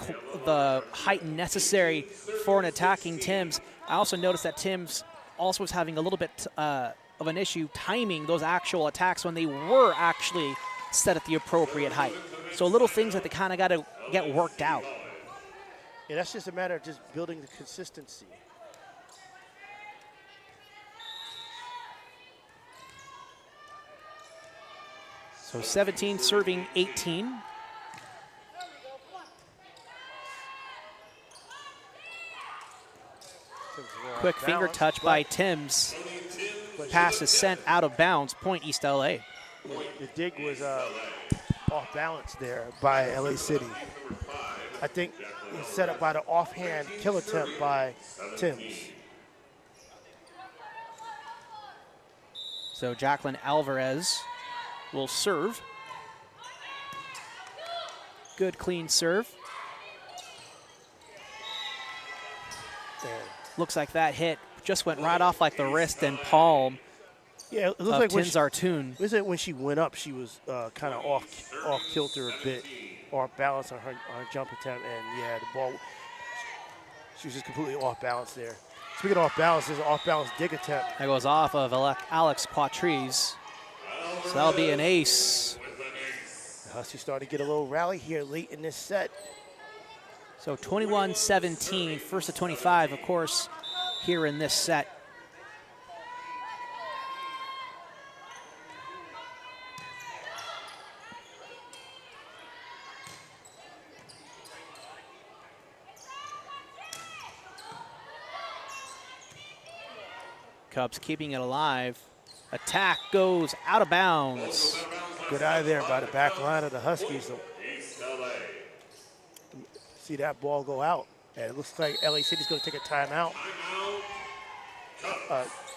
the height necessary for an attacking Timms. I also noticed that Timms also was having a little bit of an issue timing those actual attacks when they were actually set at the appropriate height. So little things that they kind of got to get worked out. Yeah, that's just a matter of just building the consistency. So 17 serving 18. Quick finger touch by Timms. Pass is sent out of bounds. Point East LA. The dig was off balance there by LA City. I think it's set up by the offhand kill attempt by Timms. So Jacqueline Alvarez will serve. Good clean serve. Looks like that hit just went right off like the wrist and palm Yeah, it looks of like Tins Artoon. it looks like when she went up, she was kind of off kilter a bit, off balance on her jump attempt, and yeah, the ball. She was just completely off balance there. Speaking of off balance, there's an off balance dig attempt. That goes off of Alex Quatrice. So that'll be an ace. The Huskies starting to get a little rally here late in this set. So 21-17, first of 25, of course, here in this set. Cubs keeping it alive. Attack goes out of bounds. Good eye there by the back line of the Huskies. See that ball go out. And it looks like LA City's going to take a timeout.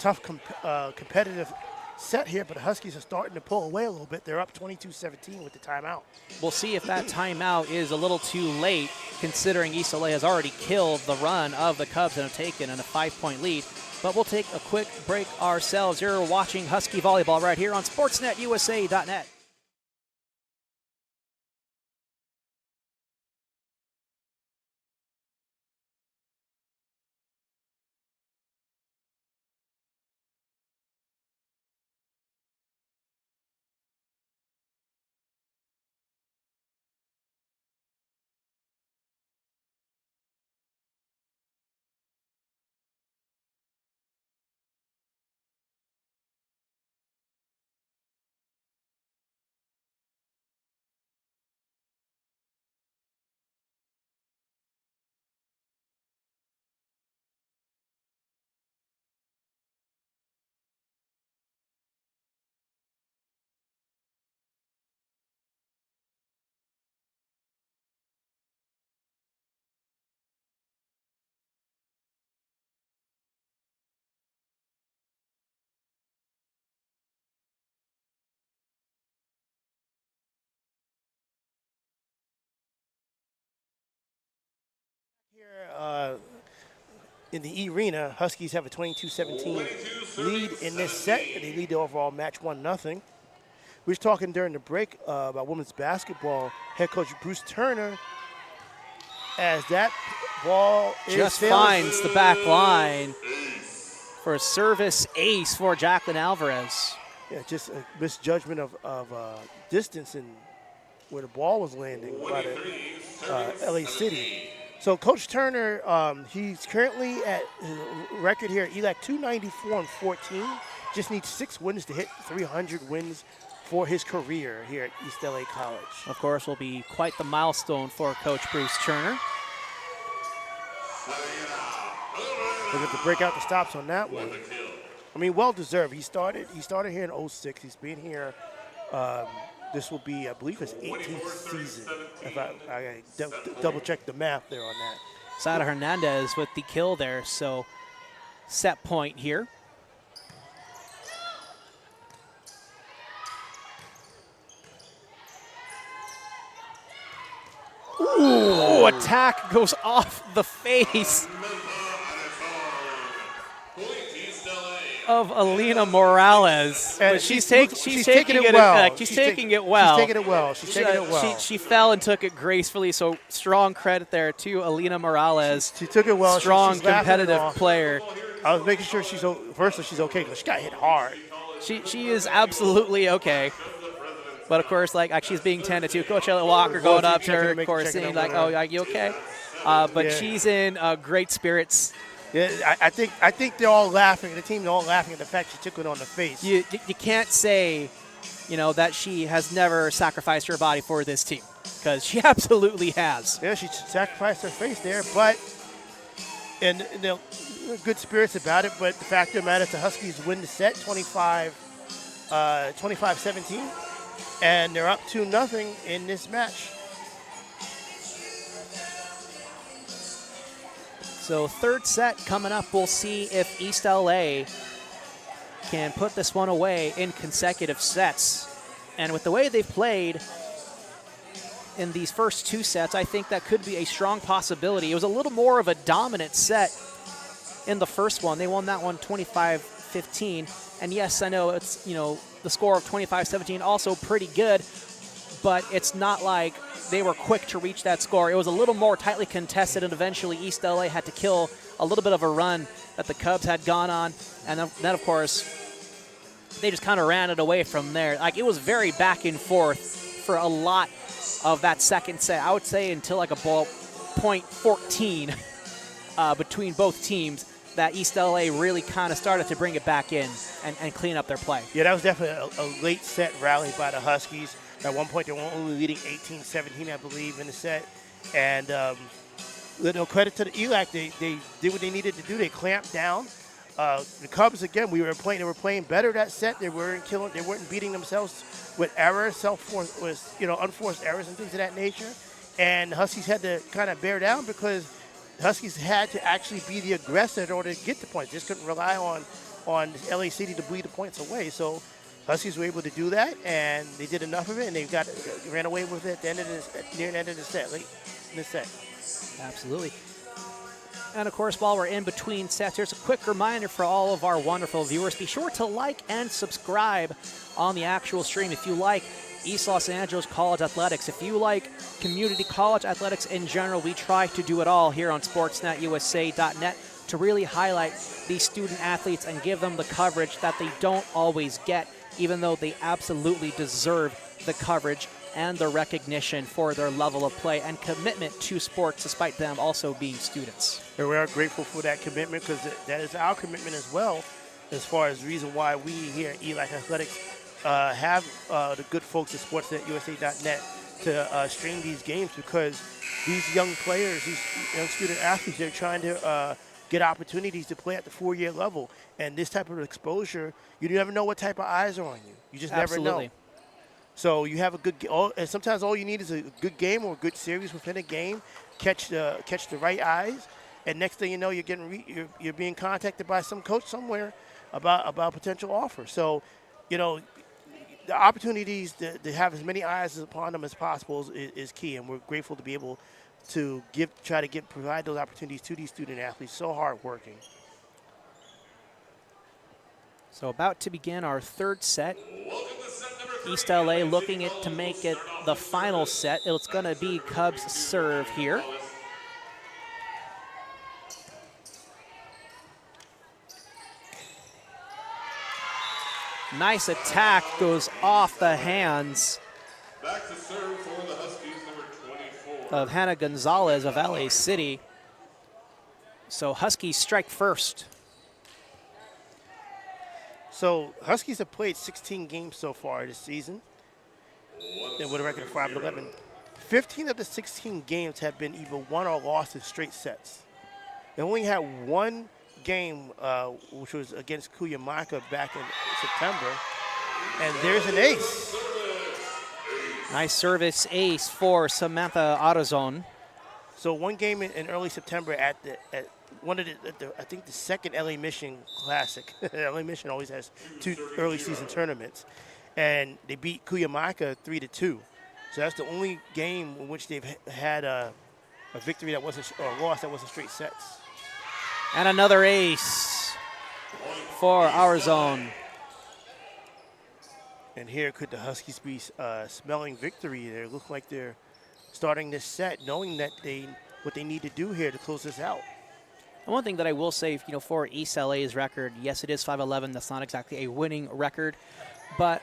Tough competitive set here, but the Huskies are starting to pull away a little bit. They're up 22-17 with the timeout. We'll see if that timeout is a little too late, considering East LA has already killed the run of the Cubs and have taken in a 5-point lead. But we'll take a quick break ourselves. You're watching Husky Volleyball right here on SportsNetUSA.net. Here in the arena, Huskies have a 22-17 lead in this set. They lead the overall match 1-0. We were talking during the break about women's basketball. Head coach Bruce Turner, as that ball just finds the back line for a service ace for Jacqueline Alvarez. Yeah, just a misjudgment of distance and where the ball was landing by the LA City. So Coach Turner, he's currently at record here at ELAC 294-14. Just needs 6 wins to hit 300 wins for his career here at East LA College. Of course, will be quite the milestone for Coach Bruce Turner. We're going to break out the stops on that one. I mean, well deserved. He started here in 06. He's been here. This will be, I believe, his 18th season. If I double check the math there on that. Sada Hernandez with the kill there, so set point here. Ooh, attack goes off the face of Alina Morales, but she's taking it well. She's taking it well. She fell and took it gracefully, so strong credit there to Alina Morales. She took it well. Strong, she's competitive player. I was making sure she's okay because she got hit hard. She is absolutely okay. But of course, like she's being tended to. Coach Elliot Walker going up to her, of course, saying like, "Oh, are you okay?" But she's in great spirits. Yeah, I think they're all laughing. The team's all laughing at the fact she took it on the face. You can't say, that she has never sacrificed her body for this team, because she absolutely has. Yeah, she sacrificed her face there, but and they're good spirits about it. But the fact of the matter is, the Huskies win the set 25-17, and they're up 2-0 in this match. So third set coming up. We'll see if East LA can put this one away in consecutive sets. And with the way they've played in these first 2 sets, I think that could be a strong possibility. It was a little more of a dominant set in the first one. They won that one 25-15. And yes, I know it's, the score of 25-17 also pretty good, but it's not like they were quick to reach that score. It was a little more tightly contested, and eventually East LA had to kill a little bit of a run that the Cubs had gone on. And then, of course, they just kind of ran it away from there. Like, it was very back and forth for a lot of that second set. I would say until like a ball point 14 between both teams, that East LA really kind of started to bring it back in and clean up their play. Yeah, that was definitely a late set rally by the Huskies. At one point, they were only leading 18-17, I believe, in the set. And credit to the ELAC, they did what they needed to do. They clamped down. The Cubs, again, they were playing better that set. They weren't beating themselves with errors, unforced errors and things of that nature. And the Huskies had to kind of bear down because the Huskies had to actually be the aggressor in order to get the points. Just couldn't rely on LA City to bleed the points away. So Huskies were able to do that, and they did enough of it, and they ran away with it at near the end of the set, late in the set. Absolutely. And, of course, while we're in between sets, here's a quick reminder for all of our wonderful viewers. Be sure to like and subscribe on the actual stream if you like East Los Angeles College Athletics. If you like community college athletics in general, we try to do it all here on sportsnetusa.net to really highlight these student athletes and give them the coverage that they don't always get, even though they absolutely deserve the coverage and the recognition for their level of play and commitment to sports, despite them also being students. And we are grateful for that commitment because that is our commitment as well, as far as the reason why we here at ELAC Athletics have the good folks at sportsnetusa.net to stream these games, because these young players, these young student athletes, they're trying to get opportunities to play at the 4-year level. And this type of exposure, you never know what type of eyes are on you. You just never know. So you have a good and sometimes all you need is a good game or a good series within a game, catch the right eyes, and next thing you know, you're being contacted by some coach somewhere about a potential offer. So, the opportunities to have as many eyes upon them as possible is key, and we're grateful to be able to provide those opportunities to these student athletes. So hardworking. So about to begin our third set. East LA looking to make it the final set. It's going to be Cubs serve here. Nice attack, goes off the hands Back to serve for the Huskies, number 24. of Hannah Gonzalez of LA City. So Huskies strike first. So Huskies have played 16 games so far this season, and with a record of 5-11. 15 of the 16 games have been either won or lost in straight sets. They only had one game, which was against Cuyamaca back in September, and there's an ace. Nice service ace for Samantha Arazon. So one game in early September at one of I think the second LA Mission Classic. LA Mission always has 2 early season tournaments, and they beat Cuyamaca 3-2. So that's the only game in which they've had a victory that wasn't, or a loss that wasn't straight sets. And another ace for Arazon. And here could the Huskies be smelling victory? They look like they're starting this set knowing that what they need to do here to close this out. And one thing that I will say, for East LA's record, yes, it is 5-11. That's not exactly a winning record, but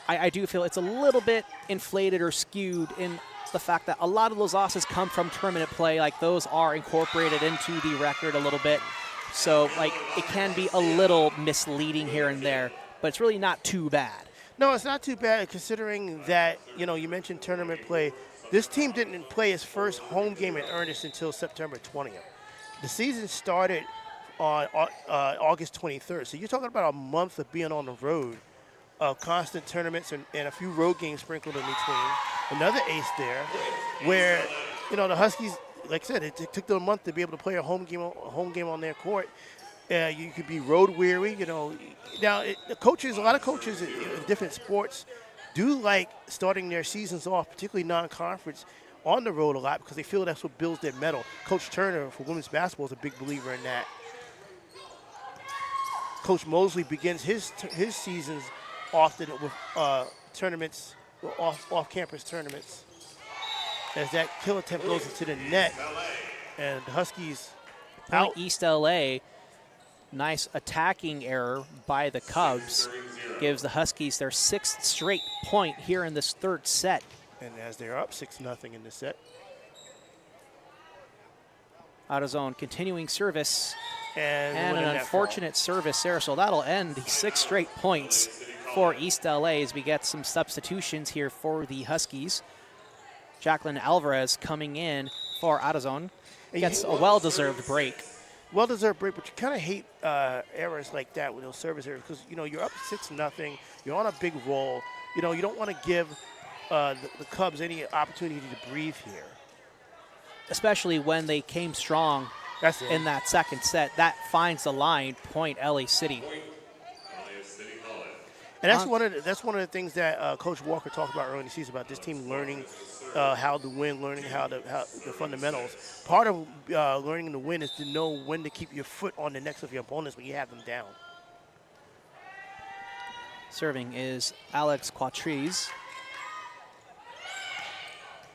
I do feel it's a little bit inflated or skewed in the fact that a lot of those losses come from tournament play. Like, those are incorporated into the record a little bit. So, it can be a little misleading here and there, but it's really not too bad. No, it's not too bad considering that, you mentioned tournament play. This team didn't play its first home game in earnest until September 20th. The season started on August 23rd. So you're talking about a month of being on the road, constant tournaments and a few road games sprinkled in between. Another ace there where, the Huskies, like I said, it took them a month to be able to play a home game on their court. You could be road weary, you know. Now, the coaches, a lot of coaches in different sports do like starting their seasons off, particularly non-conference, on the road a lot because they feel that's what builds their mettle. Coach Turner for women's basketball is a big believer in that. Coach Mosley begins his seasons often with tournaments, off-campus tournaments. As that kill attempt goes into the net, and the Huskies Point out. East LA. Nice attacking error by the Cubs. Gives the Huskies their 6th straight point here in this 3rd set. And as they're up 6-0 in the set. Out of zone, continuing service. And And an unfortunate service there, so that'll end the 6 straight points for East LA as we get some substitutions here for the Huskies. Jacqueline Alvarez coming in for out of zone. Gets a well-deserved break. Well-deserved break, but you kind of hate errors like that with those service errors because, you know, you're up 6-0. You're on a big roll. You know, you don't want to give the Cubs any opportunity to breathe here. Especially when they came strong That's it. in that 2nd set. That finds the line, point LA City. And that's one of the things that Coach Walker talked about early in the season about this team learning how to win, learning how the fundamentals. Part of learning to win is to know when to keep your foot on the necks of your opponents when you have them down. Serving is Alex Quatriz.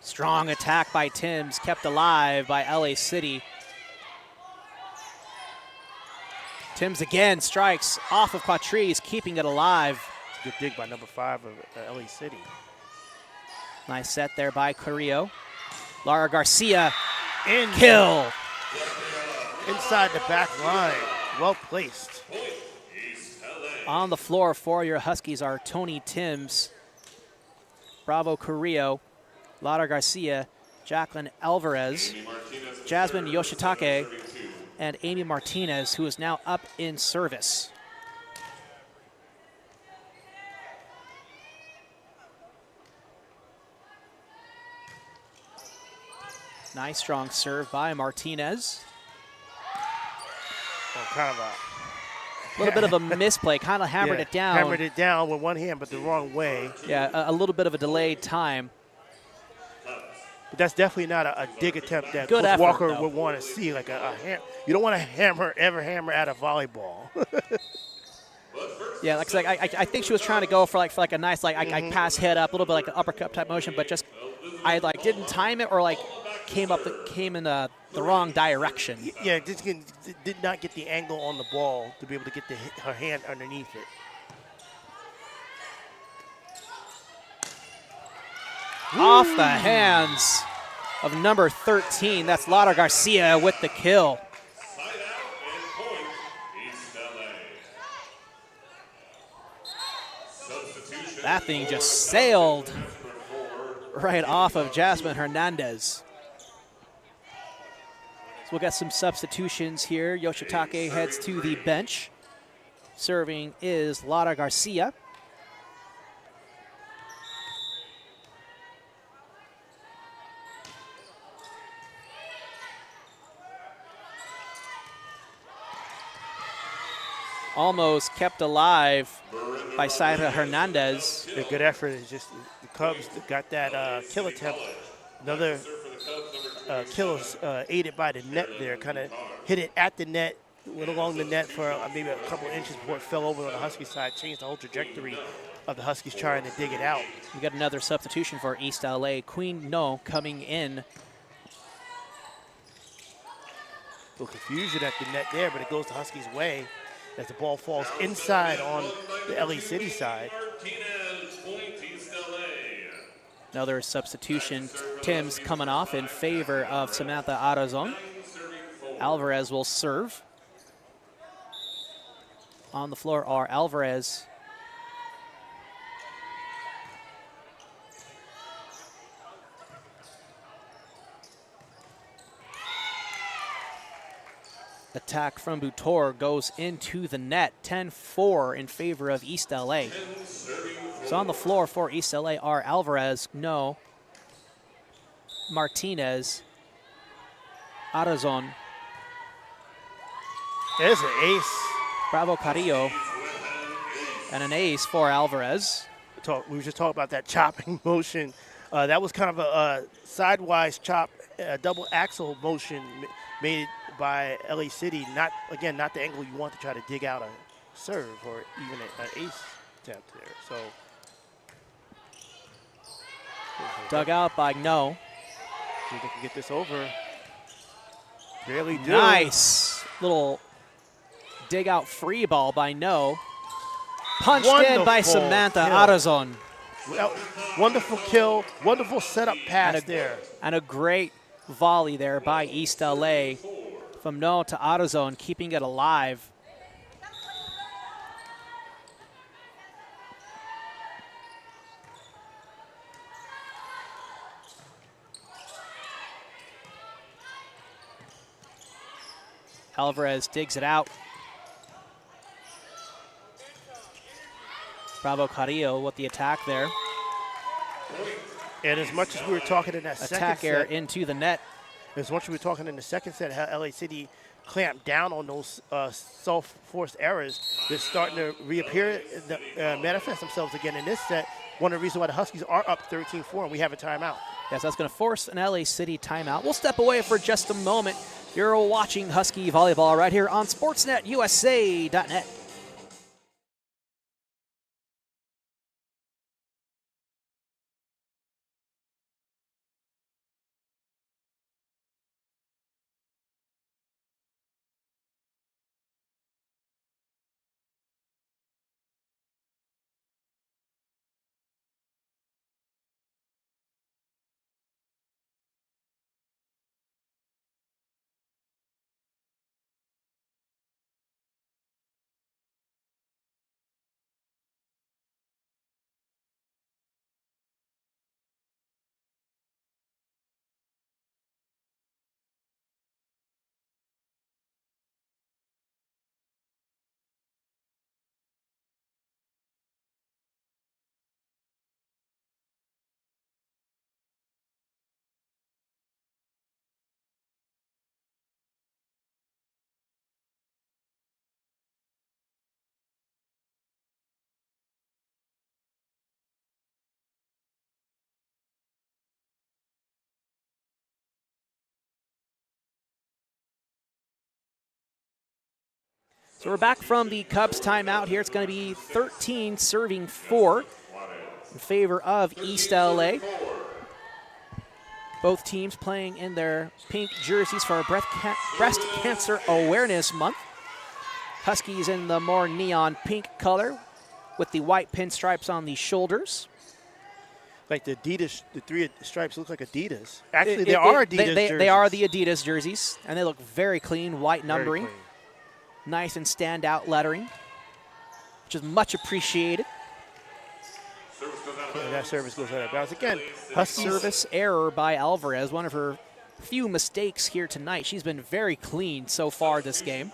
Strong attack by Timms, kept alive by LA City. Timms again strikes off of Quatriz, keeping it alive. Good dig by number 5 of LA City. Nice set there by Carrillo. Lara Garcia, In kill. inside the back line, well placed. On the floor for your Huskies are Tony Timms, Bravo Carrillo, Lara Garcia, Jacqueline Alvarez, Jasmine Yoshitake, and Amy Martinez, who is now up in service. Nice strong serve by Martinez. Oh, kind of A little bit of a misplay, kind of hammered it down. Hammered it down with one hand, but the wrong way. Yeah, a little bit of a delayed time. But that's definitely not a dig attempt that Good Coach effort, Walker though. would want to see. Like you don't want to ever hammer at a volleyball. Yeah, like I think she was trying to go for like a nice I pass head up, a little bit like an uppercut type motion, but just I like didn't time it or like came in the wrong direction. Yeah, just did not get the angle on the ball to be able to get her hand underneath it. Off the hands of number 13. That's Lara Garcia with the kill. Side out and point, East LA. Substitution. That thing just sailed right off of Jasmine Hernandez. So we'll get some substitutions here. Yoshitake heads to the bench. Serving is Lara Garcia. Almost kept alive by Saida Hernandez. A good effort. It's just the Cubs got that kill attempt. Another kill aided by the net there. Kind of hit it at the net, went along the net for maybe a couple of inches before it fell over on the Husky side, changed the whole trajectory of the Huskies trying to dig it out. We got another substitution for East LA. Queen No coming in. A little confusion at the net there, but it goes the Huskies' way as the ball falls inside on the LA City side. Martinez, point, East LA. Another substitution. Timms coming off in favor of Samantha Arazon. Alvarez will serve. On the floor are Alvarez, attack from Butor goes into the net. 10-4 in favor of East LA. So on the floor for East LA are Alvarez, No, Martinez, Arazon, There's an ace. Bravo Carrillo. And an ace for Alvarez. We were just talking about that chopping motion. That was kind of a sidewise chop, double axle motion made by LA City. Not the angle you want to try to dig out a serve or even an ace attempt there. So dug out by No. see if they can get this over. Barely do. Nice little dig out free ball by No. Punched in by Wonderful Samantha kill. Arazon. Well, wonderful kill, wonderful setup pass there. And a great volley there by East LA from No to Arazon, keeping it alive. Alvarez digs it out. Bravo Carrillo with the attack there. And as much as we were talking in that second Attack air set, into the net. as much as we were talking in the second set, how LA City clamped down on those self-forced errors, they're starting to reappear, manifest themselves again in this set. One of the reasons why the Huskies are up 13-4 and we have a timeout. Yes, that's going to force an LA City timeout. We'll step away for just a moment. You're watching Husky Volleyball right here on SportsNetUSA.net. So we're back from the Cubs timeout here. It's going to be 13 serving 4 in favor of East LA. Both teams playing in their pink jerseys for Breast Cancer Awareness Month. Huskies in the more neon pink color with the white pinstripes on the shoulders. Like the Adidas, the three stripes look like Adidas. Actually, they are Adidas jerseys. They are the Adidas jerseys, and they look very clean, white numbering. Very clean. Nice and standout lettering, which is much appreciated. Yeah, that service goes out of bounds. Again, Huskies. Service error by Alvarez, one of her few mistakes here tonight. She's been very clean so far this game.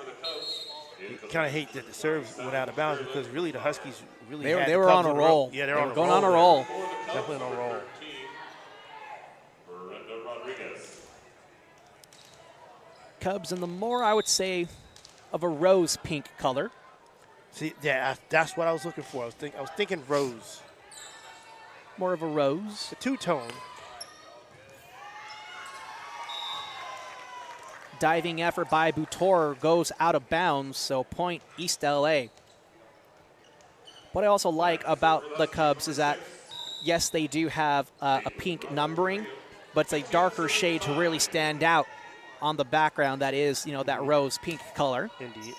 You kind of hate that the serves went out of bounds because really the Huskies really they were on a roll. Yeah, they were going on a roll. Definitely on a roll. Cubs in the more, I would say, of a rose pink color. See, yeah, that's what I was looking for. I was thinking rose. More of a rose. A two-tone. Diving effort by Butor goes out of bounds, so point East LA. What I also like about the Cubs is that, yes, they do have a pink numbering, but it's a darker shade to really stand out on the background that is, that rose pink color. Indeed.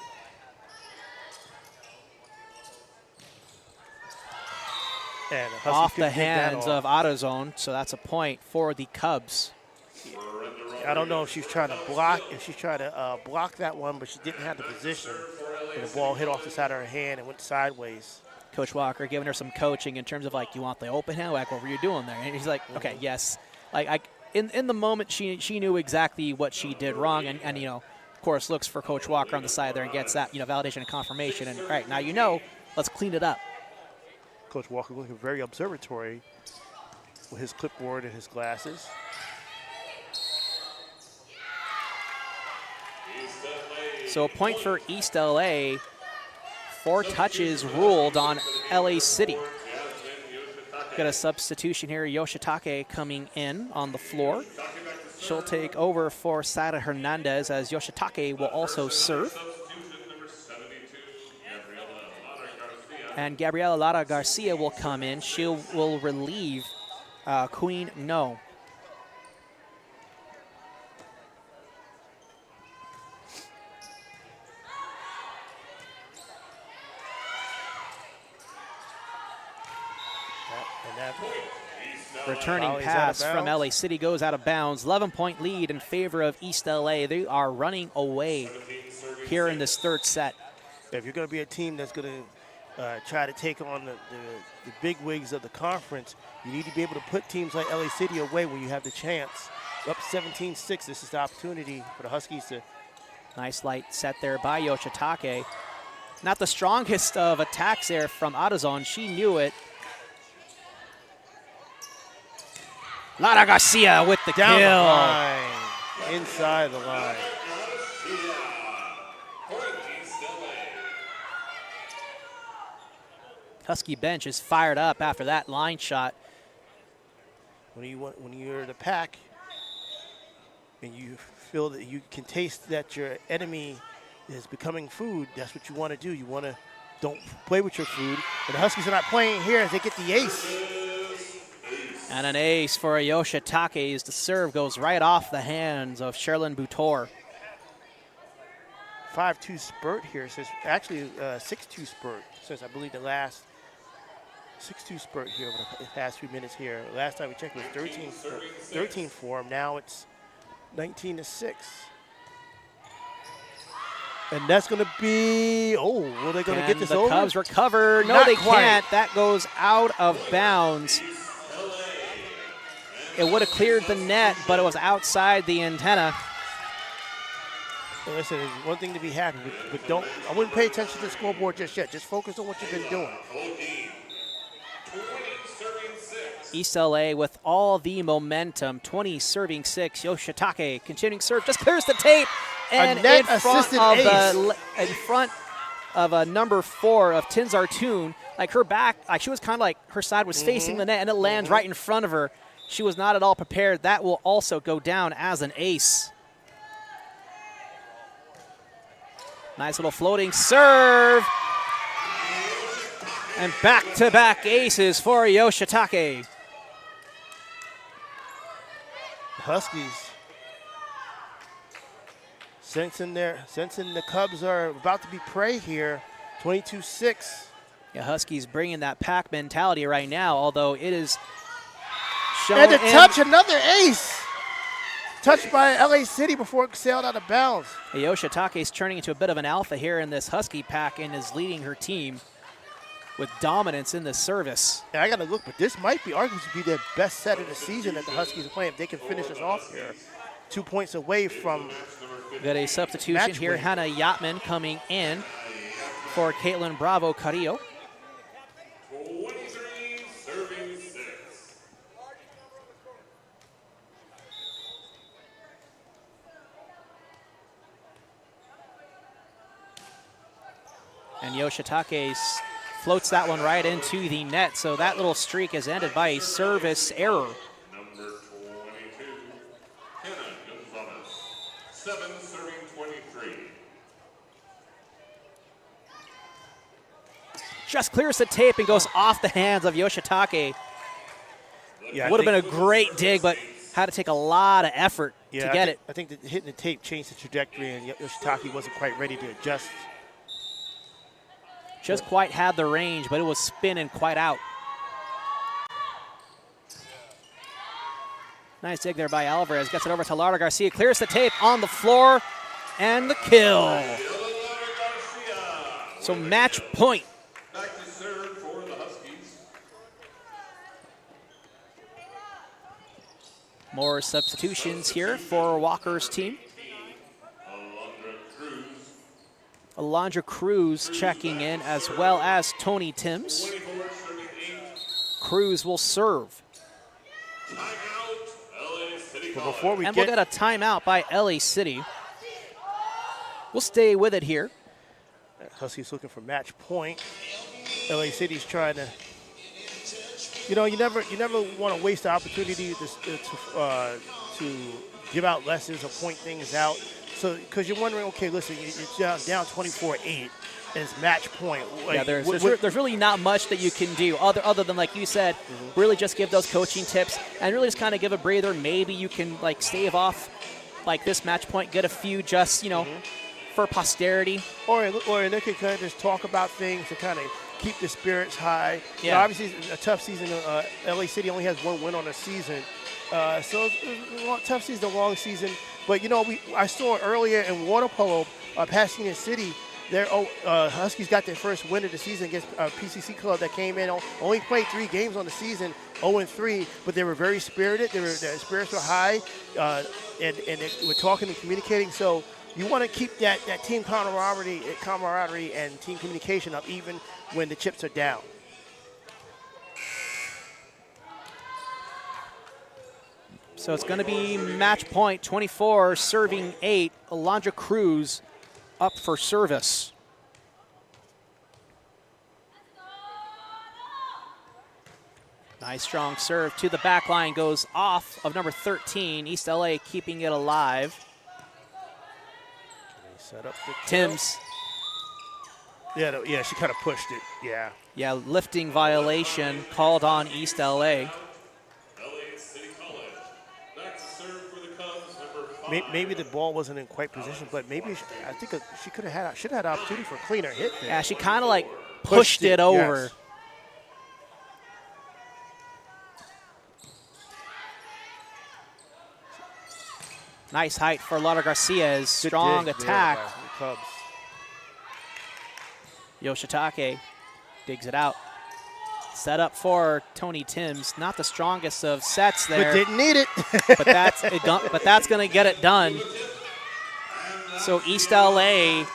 And the Off the couldn't pick that hands off. of AutoZone, so that's a point for the Cubs. I don't know if she's trying to block, block that one, but she didn't have the position. And the ball hit off the side of her hand and went sideways. Coach Walker giving her some coaching in terms of, like, you want the open hand? Like, what were you doing there? And he's like, okay, yes. Like, in the moment, she knew exactly what she did wrong, and of course, looks for Coach Walker on the side there and gets that, validation and confirmation. And, all right, now let's clean it up. Coach Walker looking very observatory with his clipboard and his glasses. So a point for East LA. 4 touches ruled on LA City. Got a substitution here. Yoshitake coming in on the floor. She'll take over for Sara Hernandez as Yoshitake will also serve. And Gabriela Lara Garcia will come in. She will relieve Queen No. Returning pass from LA City goes out of bounds. 11-point lead in favor of East LA. They are running away here in this third set. If you're going to be a team that's going to try to take on the big wigs of the conference, you need to be able to put teams like LA City away when you have the chance. Up 17-6, this is the opportunity for the Huskies to. Nice light set there by Yoshitake. Not the strongest of attacks there from Adazon. She knew it. Lara Garcia with the Down kill. The line, inside the line. Husky bench is fired up after that line shot. When you're the pack and you feel that you can taste that your enemy is becoming food, that's what you want to do. You want to don't play with your food. But the Huskies are not playing here as they get the ace. And an ace for Yoshitake as the serve goes right off the hands of Sherilyn Butor. 5-2 spurt here, since actually 6-2 spurt since I believe the last 6-2 spurt here over the past few minutes here. Last time we checked it was 13 for them. Now it's 19-6. And that's going to be, well, they're going to get this over? The Cubs recover. No, Not they quite. can't. That goes out of bounds. It would have cleared the net, but it was outside the antenna. Listen, it's one thing to be happy with, but I wouldn't pay attention to the scoreboard just yet. Just focus on what you've been doing. East LA with all the momentum. 20 serving 6. Yoshitake continuing serve, just clears the tape. And net in front of a number 4 of Tinzar Toon, like her back, like she was kind of like her side was facing the net, and it lands right in front of her. She was not at all prepared. That will also go down as an ace. Nice little floating serve. And back-to-back aces for Yoshitake. The Huskies sensing the Cubs are about to be prey here. 22-6. Yeah, Huskies bringing that pack mentality right now, although it is shown. And to touch another ace. Touched by LA City before it sailed out of bounds. Yoshitake is turning into a bit of an alpha here in this Husky pack and is leading her team with dominance in the service. Yeah, I got to look, but this might be arguably be their best set of the season that the Huskies are playing. If they can finish us off here, 2 points away from. Got a substitution here. Win. Hannah Yatman coming in for Caitlin Bravo Carrillo. 23 serving 6. And Yoshitake floats that one right into the net. So that little streak is ended by a service error. Number 22, Hannah Gonzalez. 7 serving 23. Just clears the tape and goes off the hands of Yoshitake. Yeah, Would have been a great dig, but had to take a lot of effort to get it. I think that hitting the tape changed the trajectory, and Yoshitake wasn't quite ready to adjust. Just quite had the range, but it was spinning quite out. Nice dig there by Alvarez. Gets it over to Lara Garcia. Clears the tape on the floor. And the kill. So match point. Back to serve for the Huskies. More substitutions here for Walker's team. Alondra Cruz checking in, as well as Tony Timms. Cruz will serve. But before we And we'll get a timeout by LA City. We'll stay with it here. Huskies looking for match point. LA City's trying to. You know, you never want to waste the opportunity to give out lessons or point things out. So, because you're wondering, okay, listen, it's down 24-8, and it's match point. Like, Yeah, there's really not much that you can do other than, like you said, really just give those coaching tips and really just kind of give a breather. Maybe you can, like, stave off, like, this match point, get a few just, you know, for posterity. Or they could kind of just talk about things to kind of keep the spirits high. Yeah. You know, obviously, it's a tough season. LA City only has one win on the season. So it's a tough season, a long season. But, you know, I saw earlier in water polo, Pasadena City, their Huskies got their first win of the season against a PCC club that came in, only played 3 games on the season, 0-3, but they were very spirited. Their spirits were high, and they were talking and communicating. So you want to keep that team camaraderie and team communication up even when the chips are down. So it's going to be match point, 24, serving 8. Alondra Cruz up for service. Nice strong serve to the back line, goes off of number 13. East LA keeping it alive. Set up the Timms. Yeah, she kind of pushed it. Yeah. Yeah, lifting violation called on East LA. Maybe the ball wasn't in quite position, but maybe I think she should have had an opportunity for a cleaner hit there. Yeah, she kind of like pushed it over. Yes. Nice height for Laura Garcia's strong attack. Yoshitake digs it out. Set up for Tony Timms. Not the strongest of sets there. But didn't need it. but that's going to get it done. So East LA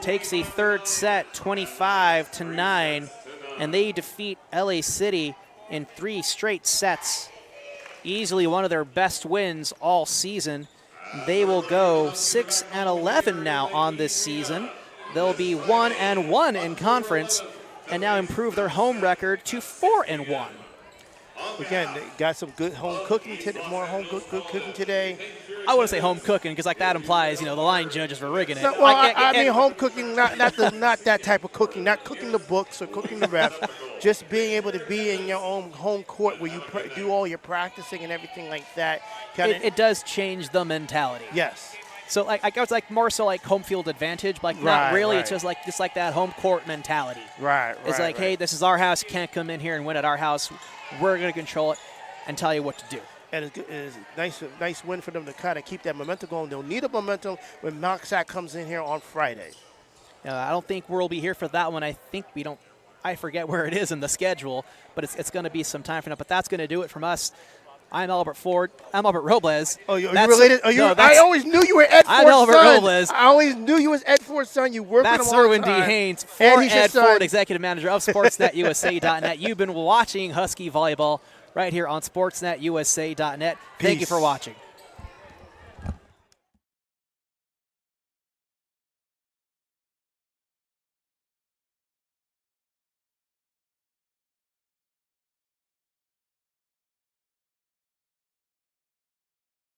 takes a third set, 25-9, and they defeat LA City in 3 straight sets. Easily one of their best wins all season. They will go 6-11 now on this season. They'll be 1-1 in conference, and now improve their home record to 4-1. Again, they got some good home cooking today, more home good cooking today. I wouldn't say home cooking because like that implies, you know, the line judges were rigging it. No, well, I mean home cooking, not that type of cooking, not cooking the books or cooking the refs, just being able to be in your own home court where you do all your practicing and everything like that. It does change the mentality. Yes. So like I was like more so like home field advantage, but like not really. It's just like that home court mentality. Right. It's like, hey, this is our house. You can't come in here and win at our house. We're going to control it and tell you what to do. And it's a nice win for them to kind of keep that momentum going. They'll need a momentum when Moxac comes in here on Friday. I don't think we'll be here for that one. I forget where it is in the schedule, but it's going to be some time for now. But that's going to do it from us. I'm Albert Ford. I'm Albert Robles. Oh, you're related? I always knew you were Ed Ford's son. I'm Albert Robles. I always knew you was Ed Ford's son. You work with him all the time. That's Cerwin D. Haynes, Ed Ford, Executive Manager of SportsNetUSA.net. You've been watching Husky Volleyball right here on SportsNetUSA.net. Thank you for watching.